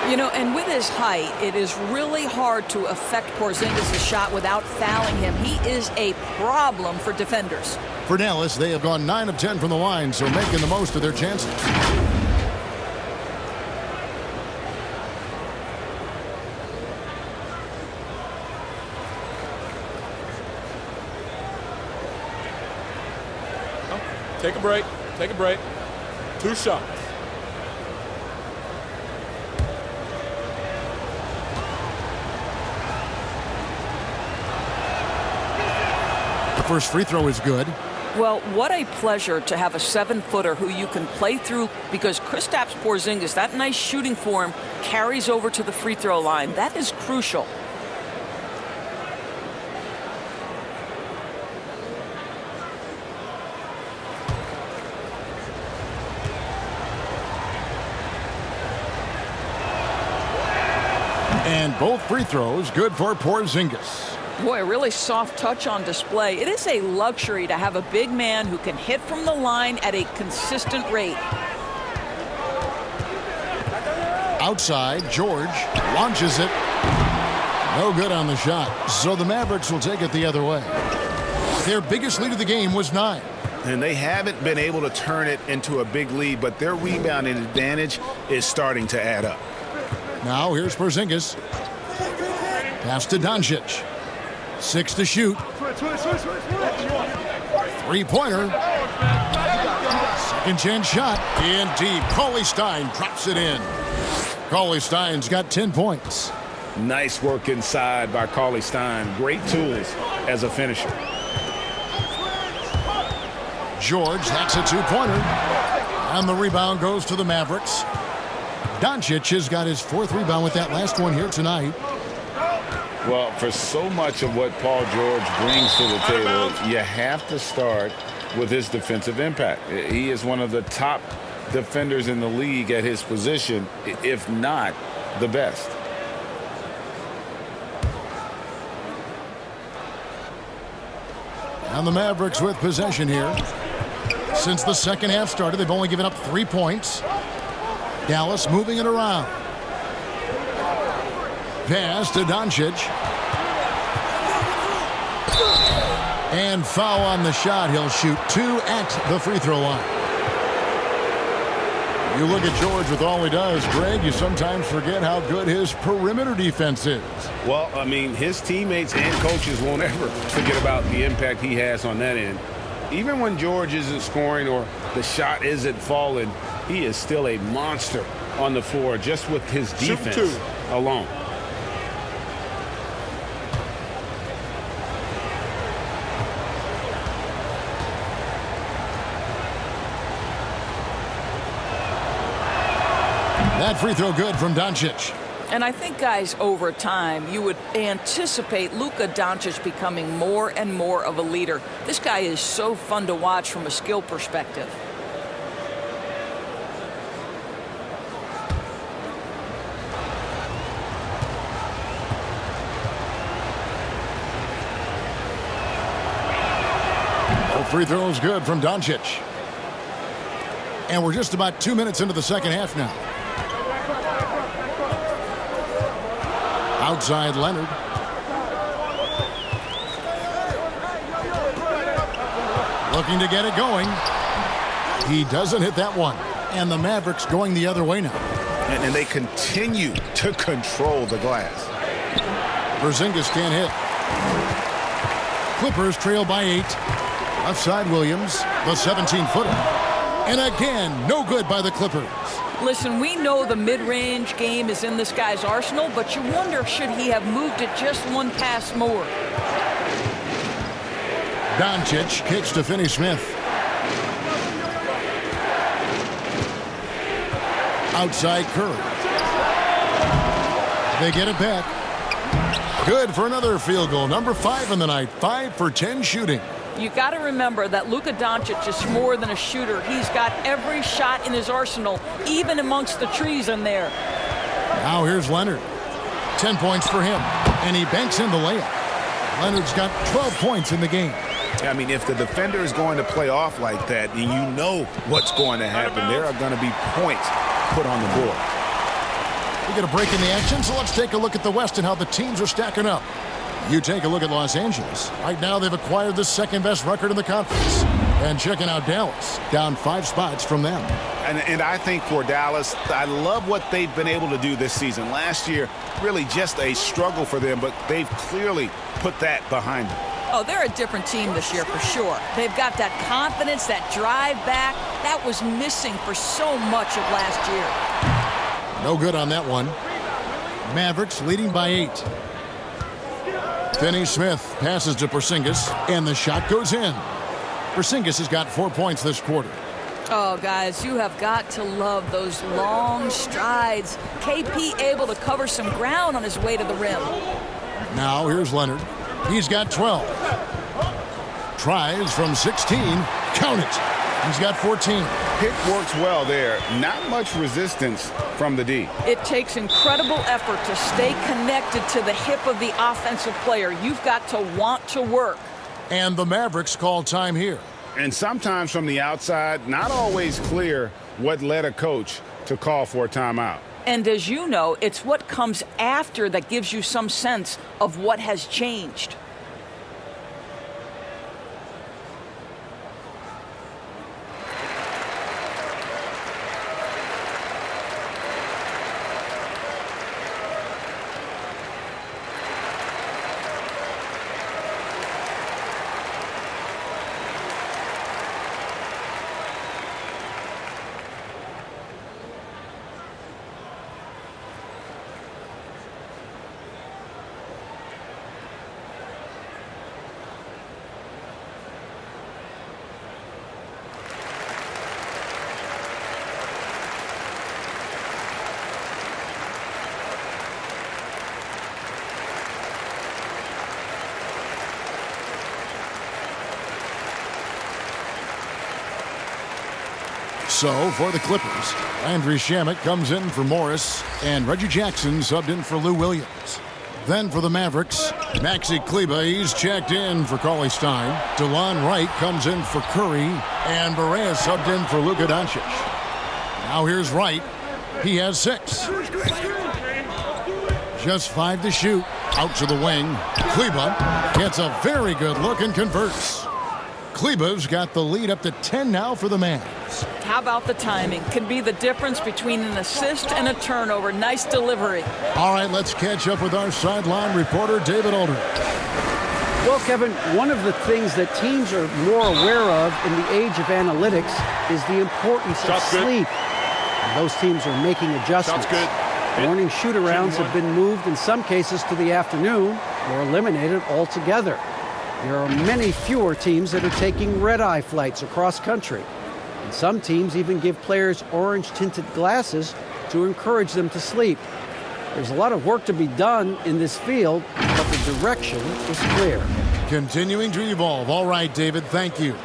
C: You know, and with his height, it is really hard to affect Porzingis' shot without fouling him. He is a problem for defenders.
A: For Dallas, they have gone 9 of 10 from the line, so making the most of their chances.
E: Take a break. Take a break. 2 shots.
A: The first free throw is good.
C: Well, what a pleasure to have a 7-footer who you can play through, because Kristaps Porzingis, that nice shooting form, carries over to the free throw line. That is crucial.
A: And both free throws good for Porzingis.
C: Boy, a really soft touch on display. It is a luxury to have a big man who can hit from the line at a consistent rate.
A: Outside, George launches it. No good on the shot. So the Mavericks will take it the other way. Their biggest lead of the game was 9.
B: And they haven't been able to turn it into a big lead, but their rebounding advantage is starting to add up.
A: Now here's Porzingis. Pass to Doncic. 6 to shoot. 3-pointer. Second chance shot. In deep. Cauley-Stein drops it in. Cauley-Stein's got 10 points.
B: Nice work inside by Cauley-Stein. Great tools as a finisher.
A: George, that's a 2-pointer. And the rebound goes to the Mavericks. Doncic has got his 4th rebound with that last one here tonight.
B: Well, for so much of what Paul George brings to the table, you have to start with his defensive impact. He is one of the top defenders in the league at his position, if not the best.
A: And the Mavericks with possession here. Since the second half started, they've only given up 3 points. Dallas moving it around. Pass to Doncic. And foul on the shot. He'll shoot 2 at the free throw line. You look at George with all he does, Greg, you sometimes forget how good his perimeter defense is.
B: Well, I mean, his teammates and coaches won't ever forget about the impact he has on that end. Even when George isn't scoring or the shot isn't falling, he is still a monster on the floor just with his defense alone.
A: That free throw good from Doncic.
C: And I think, guys, over time, you would anticipate Luka Doncic becoming more and more of a leader. This guy is so fun to watch from a skill perspective.
A: Free throw is good from Doncic. And we're just about 2 minutes into the second half now. Outside Leonard. Looking to get it going. He doesn't hit that one. And the Mavericks going the other way now.
F: And they continue to control the glass.
A: Porzingis can't hit. Clippers trail by 8. Left side Williams, the 17-footer. And again, no good by the Clippers.
C: Listen, we know the mid-range game is in this guy's arsenal, but you wonder, should he have moved it just one pass more?
A: Doncic kicks to Finney-Smith. Outside Curry. They get it back. Good for another field goal. Number 5 in the night. 5 for 10 shooting.
C: You got to remember that Luka Doncic is more than a shooter. He's got every shot in his arsenal, even amongst the trees in there.
A: Now here's Leonard. 10 points for him. And he banks in the layup. Leonard's got 12 points in the game.
B: I mean, if the defender is going to play off like that, then you know what's going to happen. There are going to be points put on the board.
A: We get a break in the action, so let's take a look at the West and how the teams are stacking up. You take a look at Los Angeles. Right now, they've acquired the second-best record in the conference. And checking out Dallas, down 5 spots from them.
B: And I think for Dallas, I love what they've been able to do this season. Last year, really just a struggle for them, but they've clearly put that behind them.
C: Oh, they're a different team this year for sure. They've got that confidence, that drive back. That was missing for so much of last year.
A: No good on that one. Mavericks leading by 8. Finney-Smith passes to Porzingis, and the shot goes in. Porzingis has got 4 points this quarter.
C: Oh, guys, you have got to love those long strides. KP able to cover some ground on his way to the rim.
A: Now here's Leonard. He's got 12. Tries from 16. Count it. He's got 14.
B: Pick works well there. Not much resistance from the D.
C: It takes incredible effort to stay connected to the hip of the offensive player. You've got to want to work.
A: And the Mavericks call time here.
B: And sometimes from the outside, not always clear what led a coach to call for a timeout.
C: And as you know, it's what comes after that gives you some sense of what has changed.
A: So for the Clippers, Landry Shamet comes in for Morris, and Reggie Jackson subbed in for Lou Williams. Then for the Mavericks, Maxi Kleber, he's checked in for Cauley Stein. DeLon Wright comes in for Curry, and Barea subbed in for Luka Doncic. Now here's Wright. He has 6. Just 5 to shoot. Out to the wing. Kleber gets a very good look and converts. Kleber's got the lead up to 10 now for the Mavs.
C: How about the timing? Can be the difference between an assist and a turnover. Nice delivery.
A: All right, let's catch up with our sideline reporter, David Aldridge.
D: Well, Kevin, one of the things that teams are more aware of in the age of analytics is the importance of sleep. And those teams are making adjustments. Morning shoot-arounds have been moved in some cases to the afternoon or eliminated altogether. There are many fewer teams that are taking red-eye flights across country. And some teams even give players orange-tinted glasses to encourage them to sleep. There's a lot of work to be done in this field, but the direction is clear.
A: Continuing to evolve. All right, David, thank you.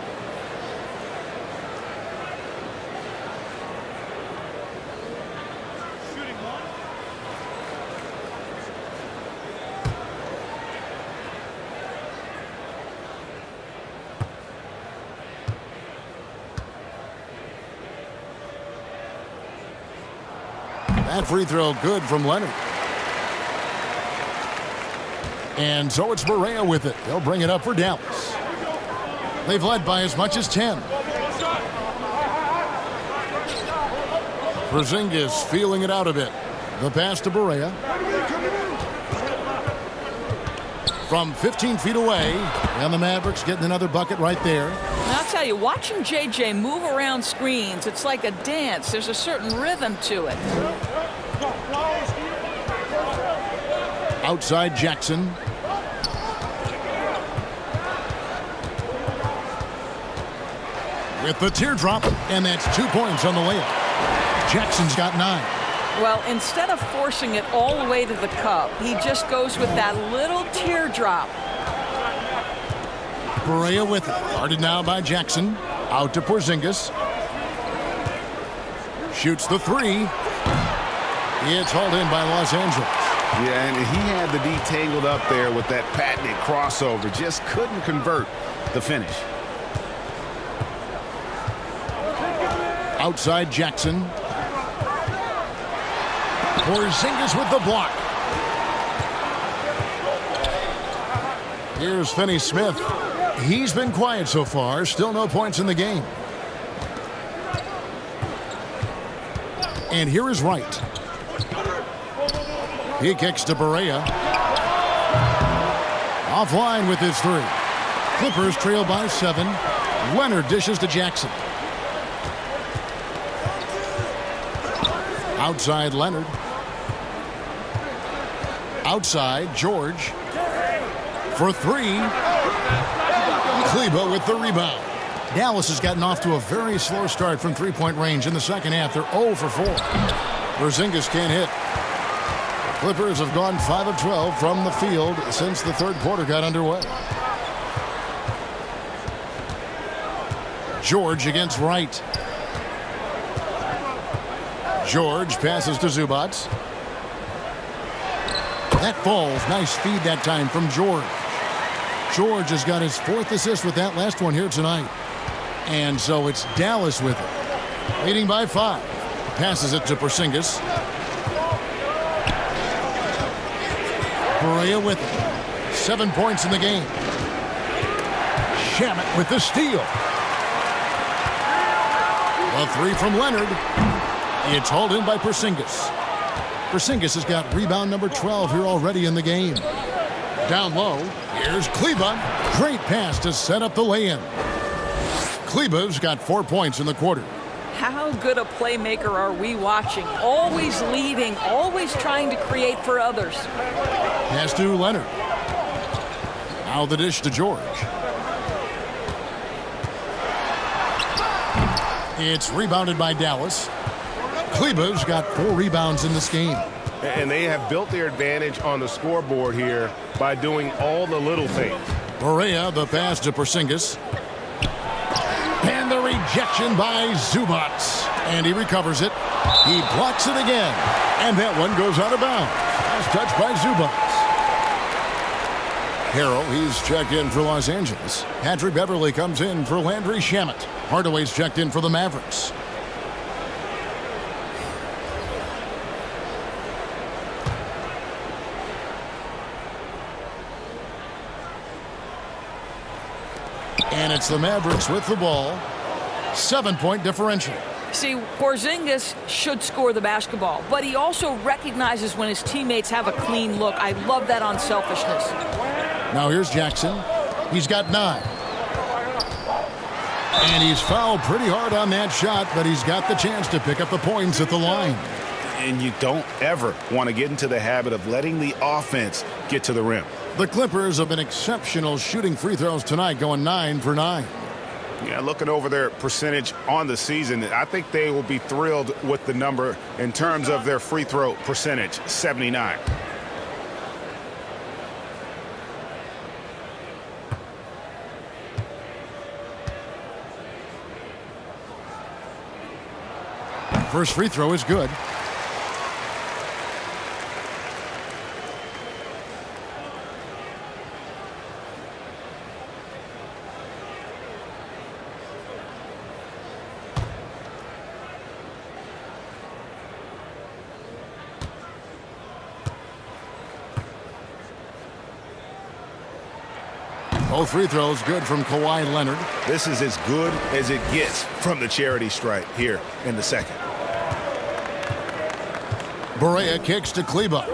A: That free throw good from Leonard. And so it's Barea with it. They'll bring it up for Dallas. They've led by as much as 10. Porzingis feeling it out a bit. The pass to Barea. From 15 feet away. And the Mavericks getting another bucket right there.
C: And I'll tell you, watching JJ move around screens, it's like a dance. There's a certain rhythm to it.
A: Outside Jackson. With the teardrop, and that's 2 points on the layup. Jackson's got 9.
C: Well, instead of forcing it all the way to the cup, he just goes with that little teardrop.
A: Barea with it. Guarded now by Jackson. Out to Porzingis. Shoots the 3. It's hauled in by Los Angeles.
F: Yeah, and he had the D tangled up there with that patented crossover. Just couldn't convert the finish.
A: Outside Jackson. Porzingis with the block. Here's Finney-Smith. He's been quiet so far. Still no points in the game. And here is Wright. He kicks to Barea. Offline with his 3. Clippers trail by 7. Leonard dishes to Jackson. Outside Leonard. Outside George. For 3. Kleber with the rebound. Dallas has gotten off to a very slow start from three-point range in the second half. They're 0 for 4. Porzingis can't hit. Clippers have gone 5 of 12 from the field since the third quarter got underway. George against Wright. George passes to Zubac. That falls. Nice feed that time from George. George has got his 4th assist with that last one here tonight. And so it's Dallas with it. Leading by 5. Passes it to Porzingis. Barea with it. 7 points in the game. Shamet with the steal. A 3 from Leonard. It's hauled in by Porzingis. Porzingis has got rebound number 12 here already in the game. Down low, here's Kleber. Great pass to set up the lay-in. Kleber's got 4 points in the quarter.
C: How good a playmaker are we watching? Always leading, always trying to create for others.
A: Pass to Leonard. Now the dish to George. It's rebounded by Dallas. Kleber's got 4 rebounds in this game.
F: And they have built their advantage on the scoreboard here by doing all the little things.
A: Barea, the pass to Porzingis. And the reject rejection by Zubats. And he recovers it. He blocks it again. And that one goes out of bounds. Last touch by Zubats. Harrell, he's checked in for Los Angeles. Patrick Beverly comes in for Landry Shamet. Hardaway's checked in for the Mavericks. And it's the Mavericks with the ball. 7-point differential.
C: See, Porzingis should score the basketball, but he also recognizes when his teammates have a clean look. I love that unselfishness.
A: Now here's Jackson. He's got 9. And he's fouled pretty hard on that shot, but he's got the chance to pick up the points at the line.
B: And you don't ever want to get into the habit of letting the offense get to the rim.
A: The Clippers have been exceptional shooting free throws tonight, going 9 for 9.
B: Yeah, looking over their percentage on the season, I think they will be thrilled with the number in terms of their free throw percentage, 79.
A: First free throw is good. Both free throws good from Kawhi Leonard.
B: This is as good as it gets from the charity stripe here in the second.
A: Barea kicks to Kleba.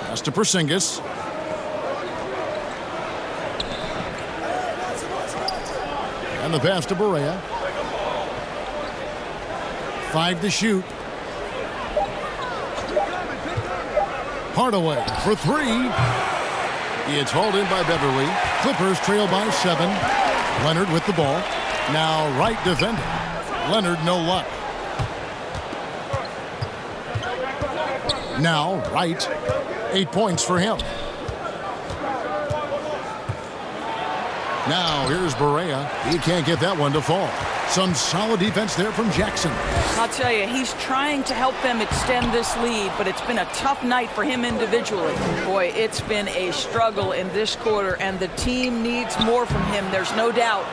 A: Pass to Porzingis. And the pass to Barea. 5 to shoot. Hardaway for 3. It's hauled in by Beverly. Clippers trail by 7. Leonard with the ball. Now Wright defending. Leonard no luck. Now Wright. 8 points for him. Now here's Barea. He can't get that one to fall. Some solid defense there from Jackson.
C: I'll tell you, he's trying to help them extend this lead, but it's been a tough night for him individually. Boy, it's been a struggle in this quarter, and the team needs more from him. There's no doubt.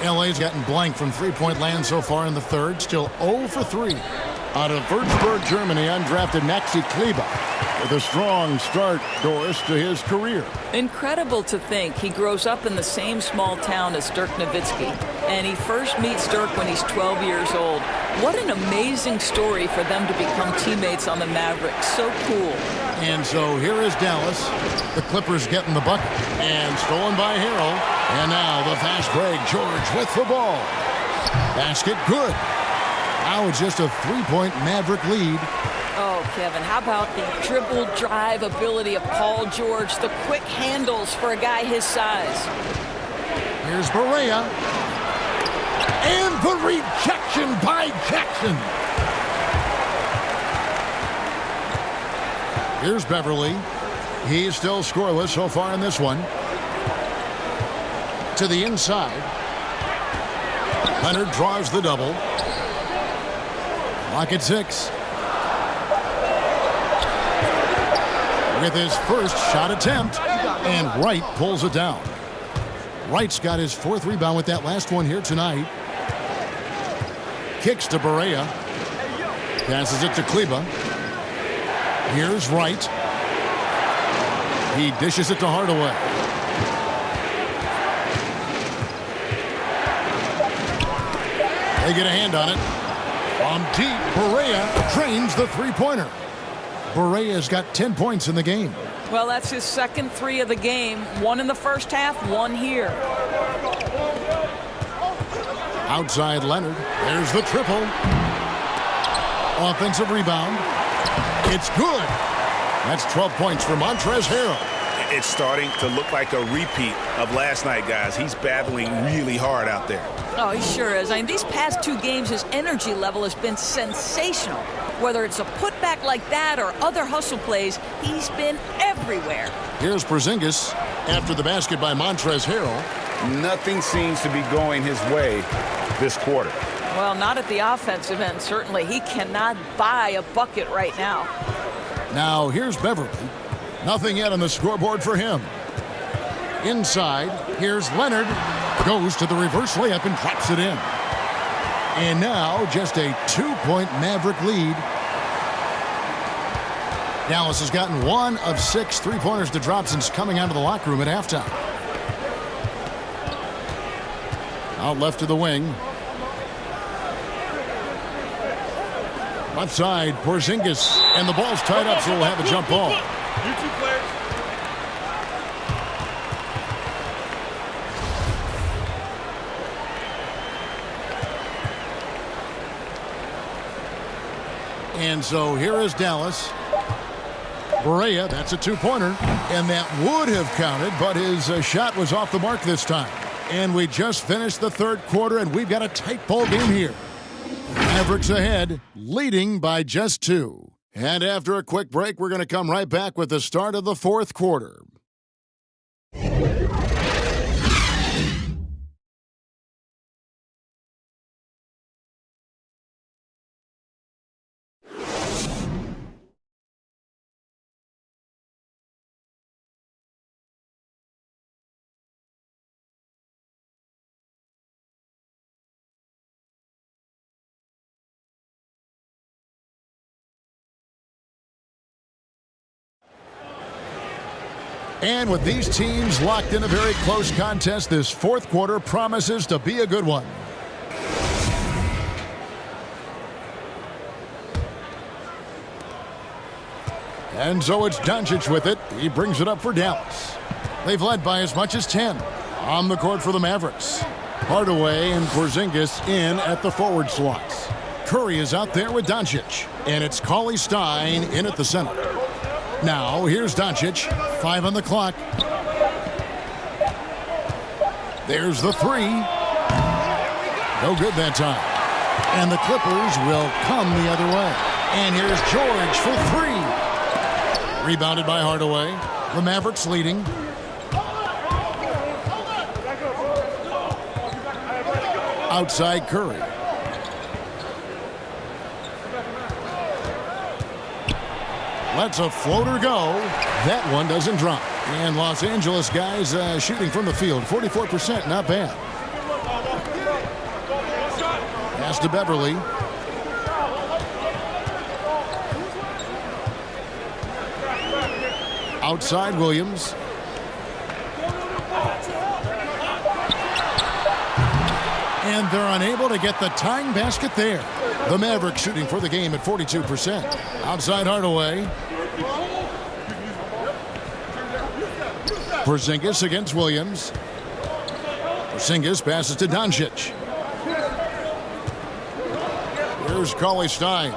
A: LA's gotten blank from three-point land so far in the third. Still 0 for 3. Out of Würzburg, Germany, undrafted Maxi Kleba with a strong start, Doris, to his career.
C: Incredible to think he grows up in the same small town as Dirk Nowitzki, and he first meets Dirk when he's 12 years old. What an amazing story for them to become teammates on the Mavericks. So cool.
A: And so here is Dallas. The Clippers getting the bucket. And stolen by Harrell. And now the fast break. George with the ball. Basket good. Now it's just a 3-point Maverick lead.
C: Oh, Kevin, how about the dribble drive ability of Paul George? The quick handles for a guy his size.
A: Here's Barea. And the rejection by Jackson. Here's Beverly. He's still scoreless so far in this one. To the inside. Leonard draws the double. Clock at 6. With his first shot attempt. And Wright pulls it down. Wright's got his 4th rebound with that last one here tonight. Kicks to Barea. Passes it to Kleba. Here's Wright. He dishes it to Hardaway. They get a hand on it. From deep, Barea drains the three-pointer. Barea's got 10 points in the game.
C: Well, that's his second 3 of the game. 1 in the first half, 1 here.
A: Outside Leonard. There's the triple. Offensive rebound. It's good. That's 12 points for Montrezl Harrell.
B: It's starting to look like a repeat of last night, guys. He's battling really hard out there.
C: Oh, he sure is. I mean, these past 2 games, his energy level has been sensational. Whether it's a putback like that or other hustle plays, he's been everywhere.
A: Here's Porzingis after the basket by Montrezl Harrell.
B: nothing seems to be going his way this quarter.
C: Well, not at the offensive end, certainly. He cannot buy a bucket right now.
A: Now here's Beverly. Nothing yet on the scoreboard for him. Inside, here's Leonard. Goes to the reverse layup and drops it in. And now just a 2-point Maverick lead. Dallas has gotten 1 of 6 three-pointers to drop since coming out of the locker room at halftime. Out left to the wing. Left side, Porzingis. And the ball's tied up, so we'll have a jump ball.
E: You two players.
A: And so here is Dallas. Barea, that's a 2-pointer. And that would have counted, but his shot was off the mark this time. And we just finished the third quarter, and we've got a tight ball game here. Mavericks ahead, leading by just 2. And after a quick break, we're going to come right back with the start of the fourth quarter. And with these teams locked in a very close contest, this fourth quarter promises to be a good one. And so it's Doncic with it. He brings it up for Dallas. They've led by as much as 10. On the court for the Mavericks. Hardaway and Porzingis in at the forward slots. Curry is out there with Doncic. And it's Cauley Stein in at the center. Now, here's Doncic. 5 on the clock. There's the 3. No good that time. And the Clippers will come the other way. And here's George for 3. Rebounded by Hardaway. The Mavericks leading. Outside Curry. Lets a floater go. That one doesn't drop. And Los Angeles guys shooting from the field. 44%, not bad. Pass to Beverly. Outside Williams. And they're unable to get the tying basket there. The Mavericks shooting for the game at 42%. Outside Hardaway. Porzingis against Williams. Porzingis passes to Doncic. Here's Cauley Stein.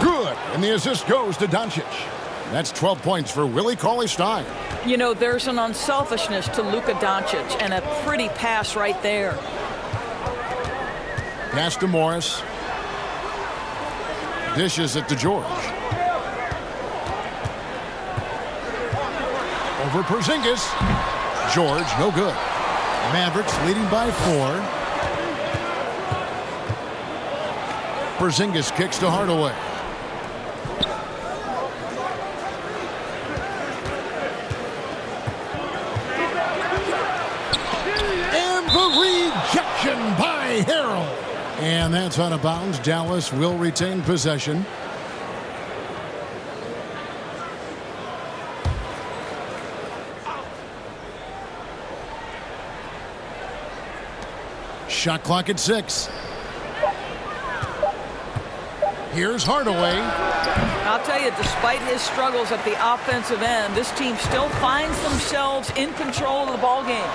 A: Good. And the assist goes to Doncic. That's 12 points for Willie Cauley Stein.
C: You know, there's an unselfishness to Luka Doncic, and a pretty pass right there.
A: Pass to Morris. Dishes it to George. Over Porzingis. George, no good. Mavericks leading by 4. Porzingis kicks to Hardaway. And the rejection by Harrell. And that's out of bounds. Dallas will retain possession. Shot clock at 6. Here's Hardaway.
C: I'll tell you, despite his struggles at the offensive end, this team still finds themselves in control of the ball game.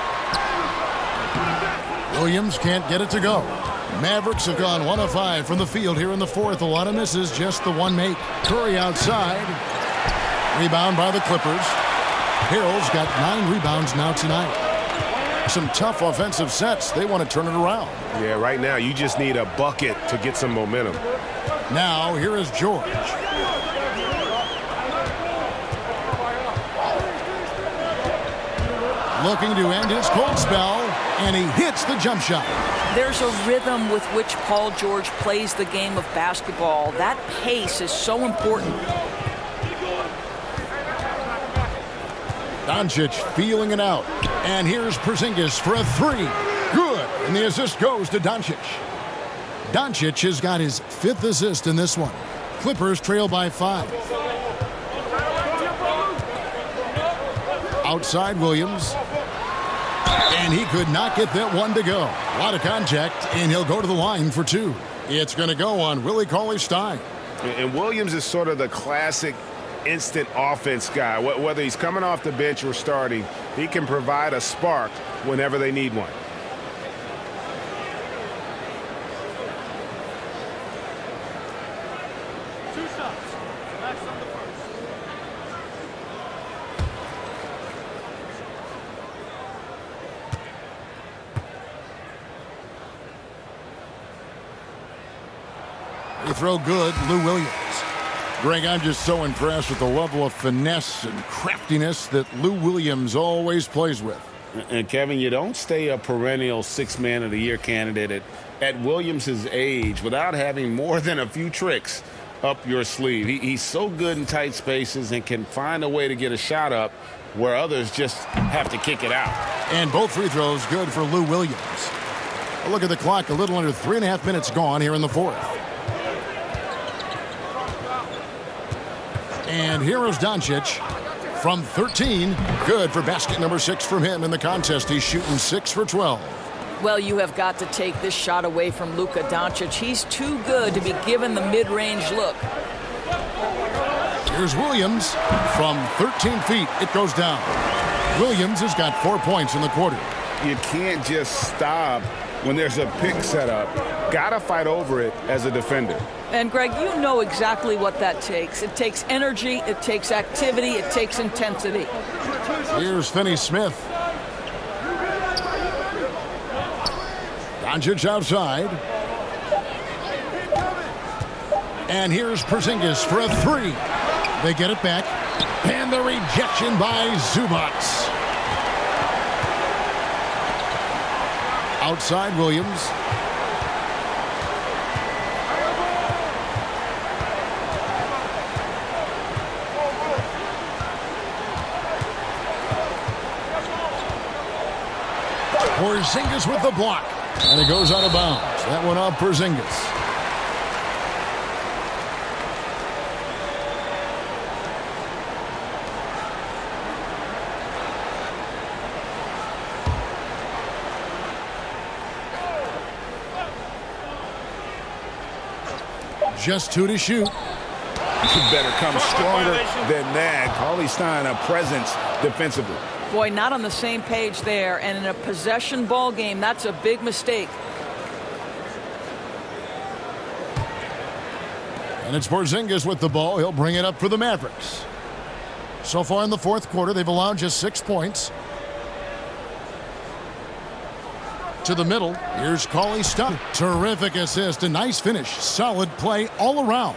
A: Williams can't get it to go. Mavericks have gone 1 of 5 from the field here in the fourth. A lot of misses, just the one make. Curry outside. Rebound by the Clippers. Harrell's got 9 rebounds now tonight. Some tough offensive sets. They want to turn it around.
F: Yeah, right now you just need a bucket to get some momentum.
A: Now here is George. looking to end his cold spell, and he hits the jump shot.
C: There's a rhythm with which Paul George plays the game of basketball. That pace is so important.
A: Doncic feeling it out. And here's Porzingis for a three. Good. And the assist goes to Doncic. Doncic has got his 5th assist in this one. Clippers trail by 5. Outside Williams. And he could not get that one to go. A lot of contact, and he'll go to the line for 2. It's going to go on Willie Cauley-Stein.
F: And Williams is sort of the classic instant offense guy. Whether he's coming off the bench or starting, he can provide a spark whenever they need one.
A: They throw good, Lou Williams. Greg, I'm just so impressed with the level of finesse and craftiness that Lou Williams always plays with.
B: And, Kevin, you don't stay a perennial 6th Man of the Year candidate at Williams' age without having more than a few tricks up your sleeve. He's so good in tight spaces and can find a way to get a shot up where others just have to kick it out.
A: And both free throws good for Lou Williams. A look at the clock, a little under 3.5 minutes gone here in the 4th. And here is Doncic from 13. Good for basket number 6 from him in the contest. He's shooting 6 for 12.
C: Well, you have got to take this shot away from Luka Doncic. He's too good to be given the mid-range look.
A: Here's Williams from 13 feet. It goes down. Williams has got 4 points in the quarter.
B: You can't just stop when there's a pick set up. Gotta fight over it as a defender.
C: And, Greg, you know exactly what that takes. It takes energy, it takes activity, it takes intensity.
A: Here's Finney-Smith. Doncic outside. And here's Porzingis for a 3. They get it back. And the rejection by Zubac. Outside Williams. Porzingis with the block. And it goes out of bounds. That one off Porzingis. Just 2 to shoot.
B: You better come stronger than that. Cauley-Stein, a presence defensively.
C: Boy, not on the same page there. And in a possession ball game, that's a big mistake.
A: And it's Porzingis with the ball. He'll bring it up for the Mavericks. So far in the 4th quarter, they've allowed just 6 points. To the middle, here's Cauley-Stein. Terrific assist, a nice finish. Solid play all around.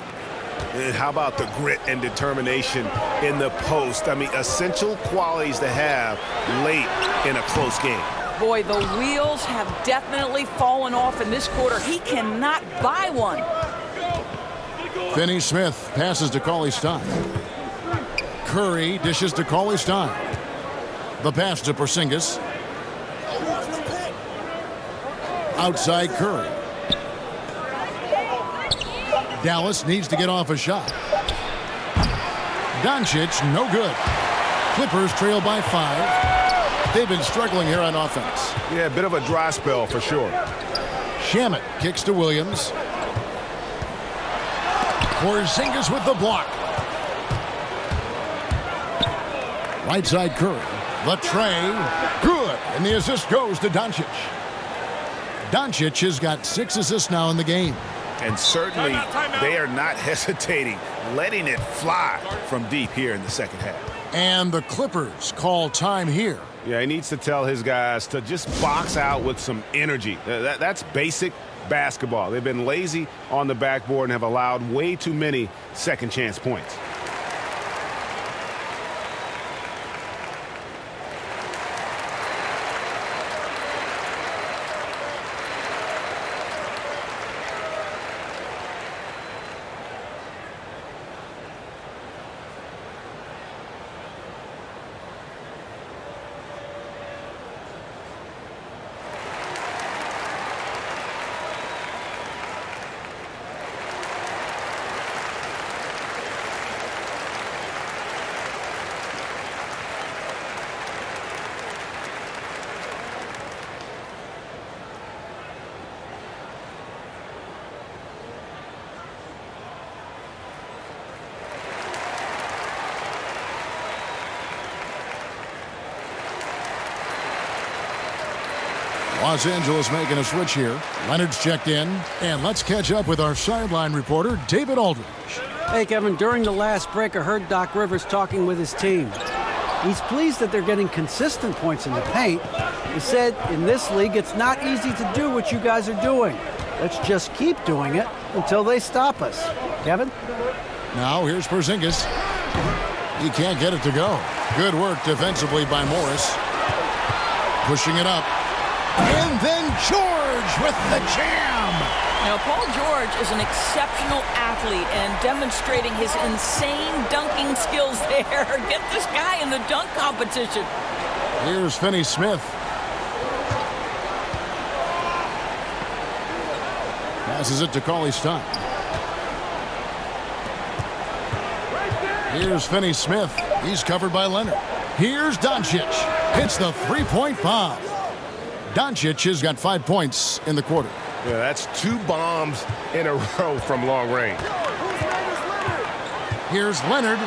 F: And how about the grit and determination in the post? I mean, essential qualities to have late in a close game.
C: Boy, the wheels have definitely fallen off in this quarter. He cannot buy one.
A: Finney-Smith passes to Cauley-Stein. Curry dishes to Cauley-Stein. The pass to Porzingis. Outside Curry. Dallas needs to get off a shot. Doncic, no good. Clippers trail by 5. They've been struggling here on offense.
F: Yeah, a bit of a dry spell for sure.
A: Shamet kicks to Williams. Porzingis with the block. Right side Curry. The tray. Good. And the assist goes to Doncic. Doncic has got 6 assists now in the game.
F: And certainly they are not hesitating, letting it fly from deep here in the second half.
A: And the Clippers call time here.
F: Yeah, he needs to tell his guys to just box out with some energy. That's basic basketball. They've been lazy on the backboard and have allowed way too many second chance points.
A: Los Angeles making a switch here. Leonard's checked in. And let's catch up with our sideline reporter, David Aldridge.
D: Hey, Kevin, during the last break, I heard Doc Rivers talking with his team. He's pleased that they're getting consistent points in the paint. He said, in this league, it's not easy to do what you guys are doing. Let's just keep doing it until they stop us. Kevin?
A: Now here's Porzingis. He can't get it to go. Good work defensively by Morris. Pushing it up. And then George with the jam.
C: Now, Paul George is an exceptional athlete and demonstrating his insane dunking skills there. Get this guy in the dunk competition.
A: Here's Finney-Smith. Passes it to Cauley-Stein. Here's Finney-Smith. He's covered by Leonard. Here's Doncic. Hits the three-point bomb. Doncic has got 5 points in the quarter.
F: Yeah, that's 2 bombs in a row from long range.
A: Here's Leonard.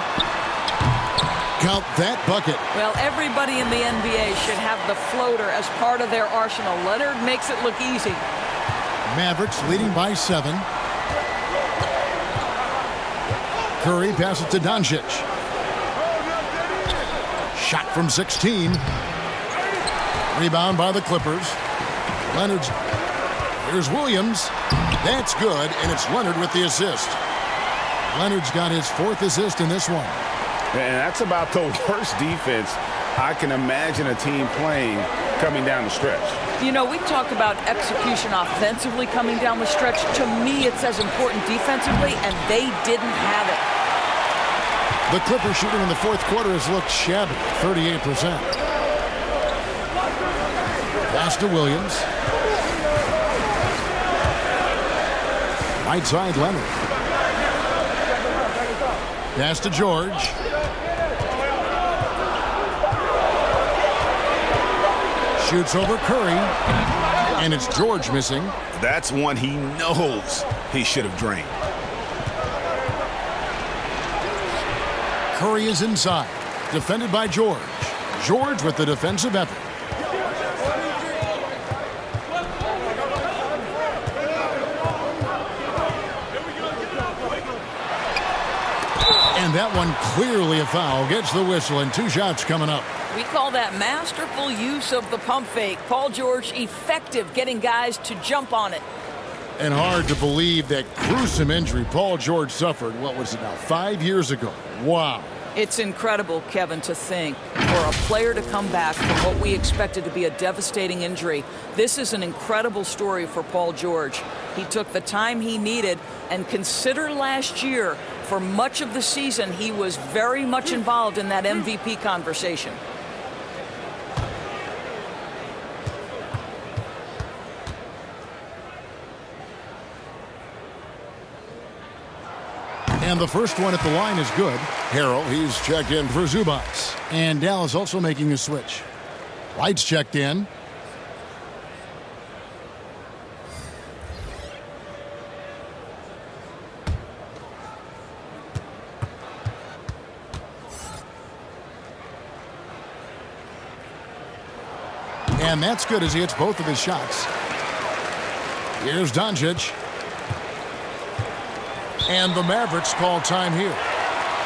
A: Count that bucket.
C: Well, everybody in the NBA should have the floater as part of their arsenal. Leonard makes it look easy.
A: Mavericks leading by 7. Curry passes to Doncic. Shot from 16. Rebound by the Clippers. Leonard's. Here's Williams. That's good, and it's Leonard with the assist. Leonard's got his 4th assist in this one.
B: And that's about the worst defense I can imagine a team playing coming down the stretch.
C: You know, we talked about execution offensively coming down the stretch. To me, it's as important defensively, and they didn't have it.
A: The Clippers shooting in the 4th quarter has looked shabby, 38%. Pass to Williams. Right side, Leonard. Pass to George. Shoots over Curry. And it's George missing.
F: That's one he knows he should have drained.
A: Curry is inside. Defended by George. George with the defensive effort. And that one clearly a foul. Gets the whistle and 2 shots coming up.
C: We call that masterful use of the pump fake. Paul George effective getting guys to jump on it.
A: And hard to believe that gruesome injury Paul George suffered, what was it now, 5 years ago. Wow.
C: It's incredible, Kevin, to think for a player to come back from what we expected to be a devastating injury. This is an incredible story for Paul George. He took the time he needed, and consider last year, for much of the season, he was very much involved in that MVP conversation.
A: And the first one at the line is good. Harrell, he's checked in for Zubats. And Dallas also making a switch. White's checked in. And that's good as he hits both of his shots. Here's Doncic. And the Mavericks call time here.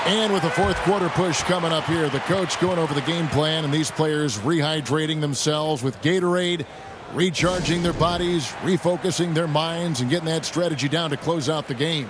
A: And with the 4th quarter push coming up here, the coach going over the game plan and these players rehydrating themselves with Gatorade, recharging their bodies, refocusing their minds, and getting that strategy down to close out the game.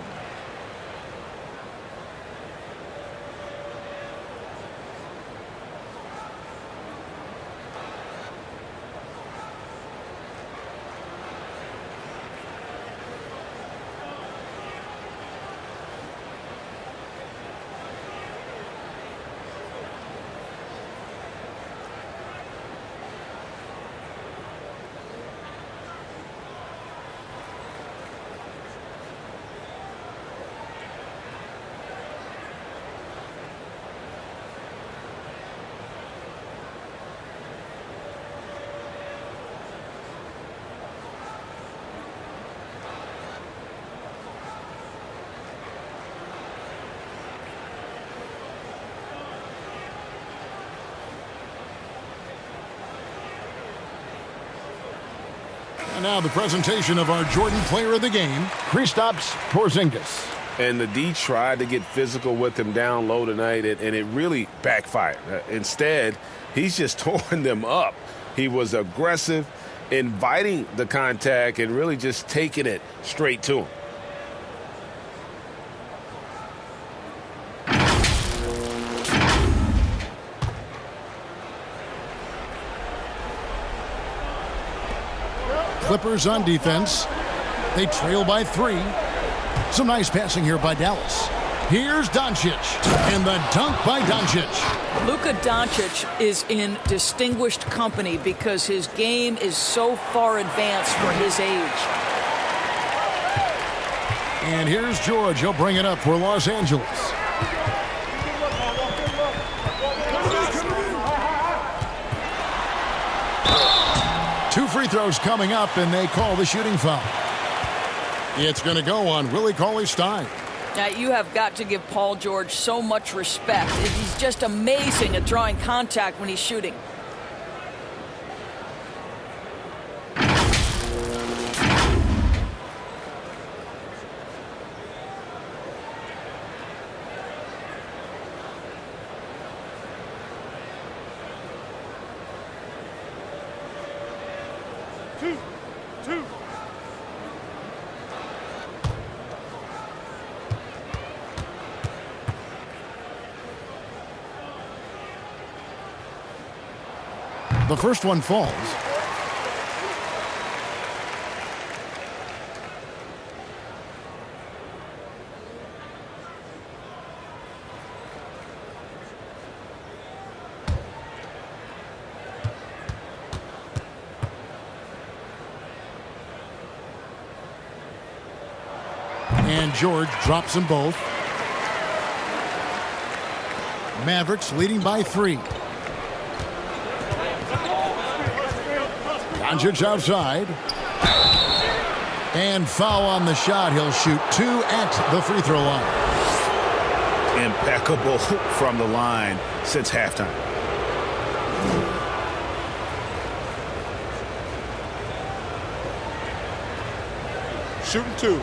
A: And now the presentation of our Jordan Player of the Game, Kristaps Porzingis.
F: And the D tried to get physical with him down low tonight, and it really backfired. Instead, he's just torn them up. He was aggressive, inviting the contact, and really just taking it straight to him.
A: Clippers on defense. They trail by 3. Some nice passing here by Dallas. Here's Doncic, and the dunk by Doncic.
C: Luka Doncic is in distinguished company because his game is so far advanced for his age.
A: And here's George. He'll bring it up for Los Angeles. Two free throws coming up, and they call the shooting foul. It's going to go on Willie Cauley-Stein.
C: Now, you have got to give Paul George so much respect. He's just amazing at drawing contact when he's shooting.
A: The first one falls. And George drops them both. Mavericks leading by 3. Doncic outside. And foul on the shot. He'll shoot 2 at the free throw line.
B: Impeccable from the line since halftime.
E: Shooting 2.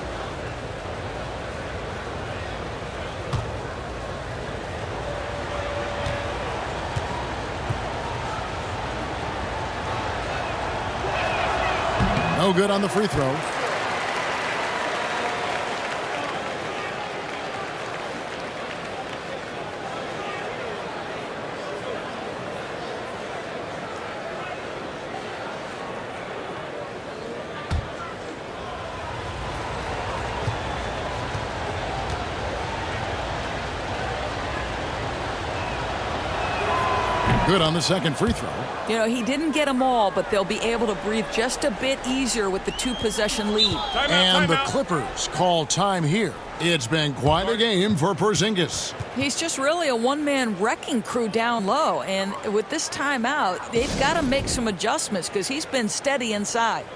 A: No good on the free throw. Good on the second free throw.
C: You know, he didn't get them all, but they'll be able to breathe just a bit easier with the 2-possession lead.
A: And the Clippers call time here. It's been quite a game for Porzingis.
C: He's just really a one-man wrecking crew down low, and with this timeout, they've got to make some adjustments because he's been steady inside.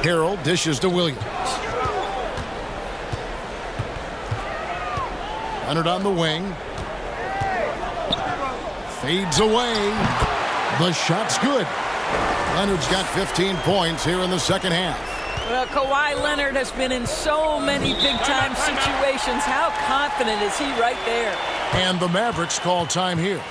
A: Harrell dishes to Williams. Leonard on the wing. Fades away. The shot's good. Leonard's got 15 points here in the second half.
C: Well, Kawhi Leonard has been in so many big-time situations. How confident is he right there?
A: And the Mavericks call time here.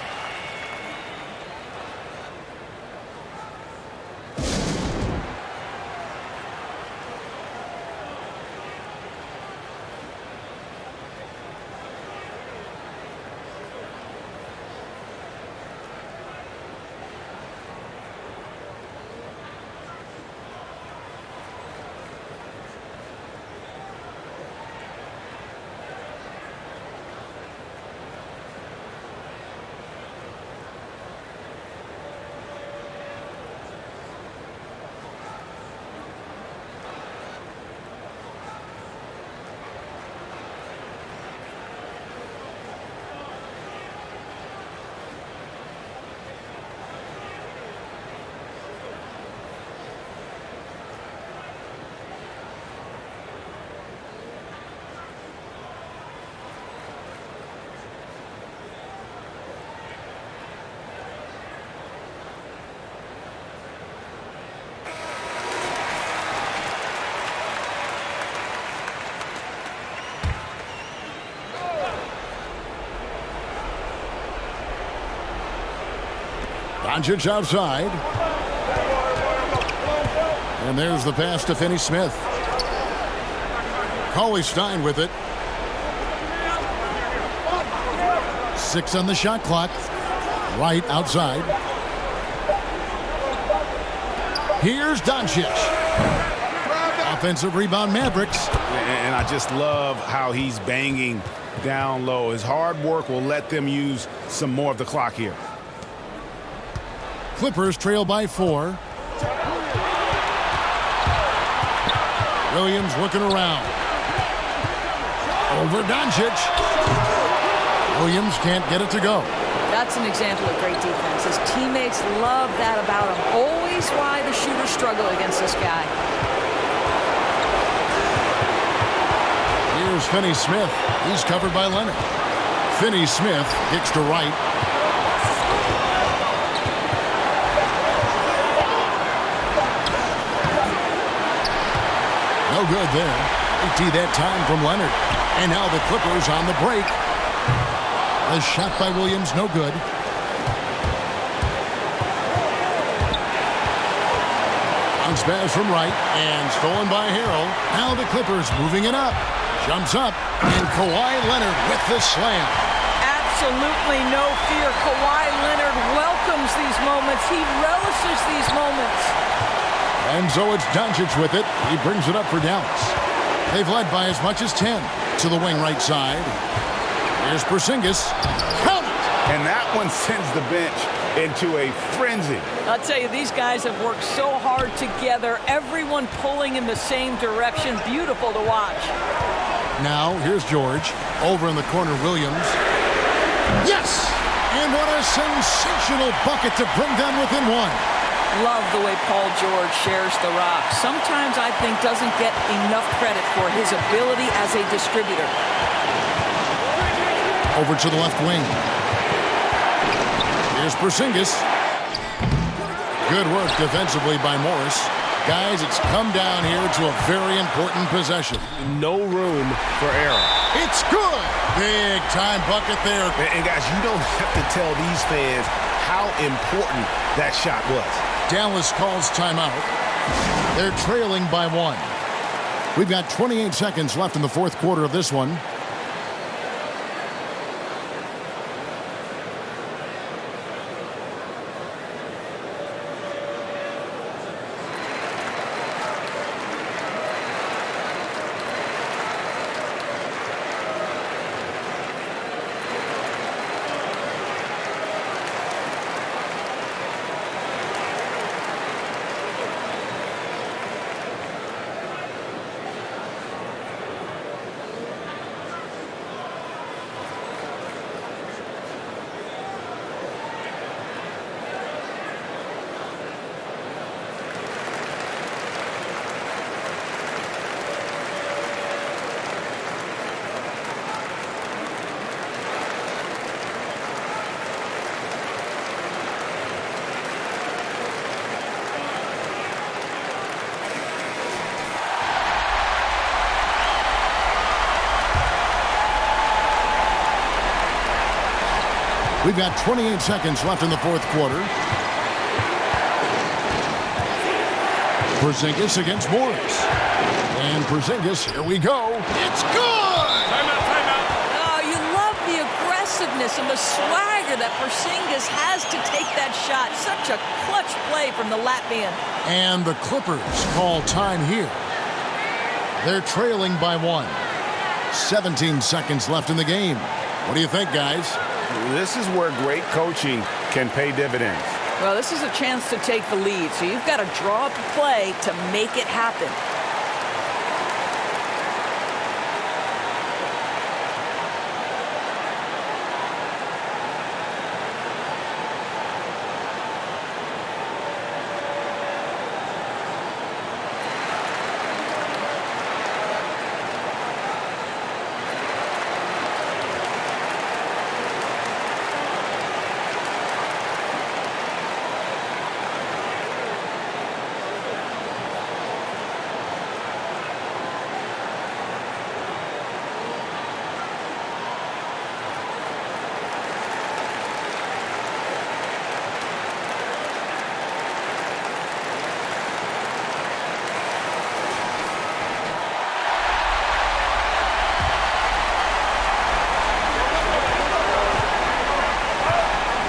A: Doncic outside. And there's the pass to Finney Smith. Cauley Stein with it. 6 on the shot clock. Right outside. Here's Doncic. Offensive rebound, Mavericks.
B: And I just love how he's banging down low. His hard work will let them use some more of the clock here.
A: Clippers trail by 4. Williams looking around. Over Doncic. Williams can't get it to go.
C: That's an example of great defense. His teammates love that about him. Always why the shooters struggle against this guy.
A: Here's Finney Smith. He's covered by Leonard. Finney Smith kicks to right. No good there. AT that time from Leonard. And now the Clippers on the break. A shot by Williams, no good. Bounce pass from right and stolen by Harrell. Now the Clippers moving it up. Jumps up and Kawhi Leonard with the slam.
C: Absolutely no fear. Kawhi Leonard welcomes these moments. He relishes these moments.
A: And so it's Doncic with it. He brings it up for Dallas. They've led by as much as 10 to the wing right side. Here's Porzingis. Count it!
B: And that one sends the bench into a frenzy.
C: I'll tell you, these guys have worked so hard together. Everyone pulling in the same direction. Beautiful to watch.
A: Now, here's George. Over in the corner, Williams. Yes! And what a sensational bucket to bring them within 1.
C: Love the way Paul George shares the rock. Sometimes I think doesn't get enough credit for his ability as a distributor.
A: Over to the left wing. Here's Porzingis. Good work defensively by Morris. Guys, it's come down here to a very important possession.
F: No room for error.
A: It's good. Big time bucket there.
B: And guys, you don't have to tell these fans how important that shot was.
A: Dallas calls timeout. They're trailing by 1. We've got 28 seconds left in the fourth quarter of this one. We've got 28 seconds left in the fourth quarter. Porzingis against Morris. And Porzingis, here we go. It's good!
C: Timeout. Oh, you love the aggressiveness and the swagger that Porzingis has to take that shot. Such a clutch play from the Latvian.
A: And the Clippers call time here. They're trailing by 1. 17 seconds left in the game. What do you think, guys?
B: This is where great coaching can pay dividends.
C: Well, this is a chance to take the lead, so you've got to draw up a play to make it happen.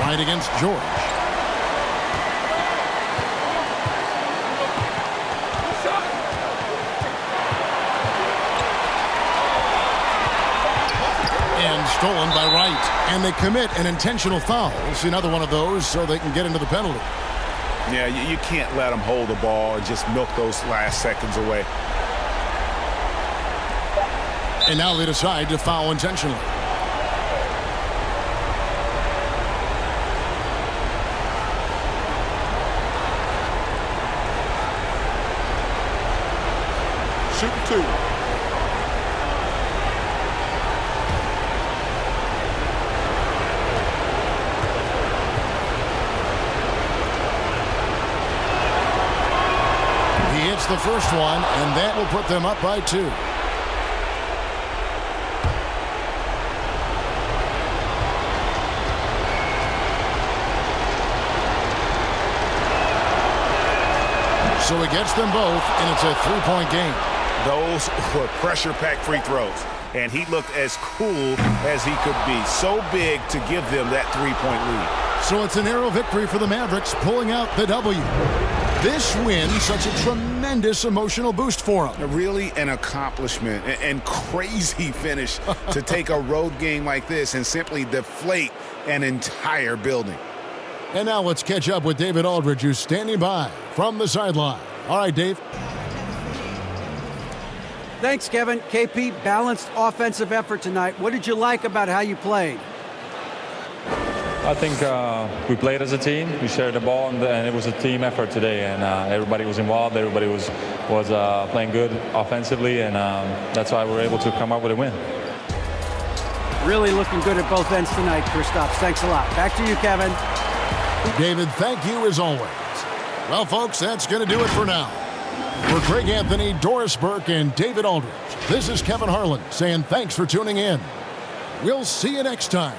A: Right against George. And stolen by Wright. And they commit an intentional foul. We'll see another one of those so they can get into the penalty.
B: Yeah, you can't let them hold the ball and just milk those last seconds away.
A: And now they decide to foul intentionally.
J: Shoot 2.
A: He hits the first one, and that will put them up by 2. So he gets them both, and it's a 3-point game.
B: Those were pressure-packed free throws, and he looked as cool as he could be. So big to give them that 3-point lead.
A: So it's a narrow victory for the Mavericks, pulling out the W. This win, such a tremendous emotional boost for them.
B: Really an accomplishment and crazy finish to take a road game like this and simply deflate an entire building.
A: And now let's catch up with David Aldridge, who's standing by from the sideline. All right, Dave.
D: Thanks, Kevin. KP, balanced offensive effort tonight. What did you like about how you played?
K: I think we played as a team. We shared the ball, and it was a team effort today. And everybody was involved. Everybody was playing good offensively, and that's why we were able to come up with a win.
D: Really looking good at both ends tonight, Kristaps. Thanks a lot. Back to you, Kevin.
A: David, thank you as always. Well, folks, that's going to do it for now. For Greg Anthony, Doris Burke, and David Aldridge, this is Kevin Harlan saying thanks for tuning in. We'll see you next time.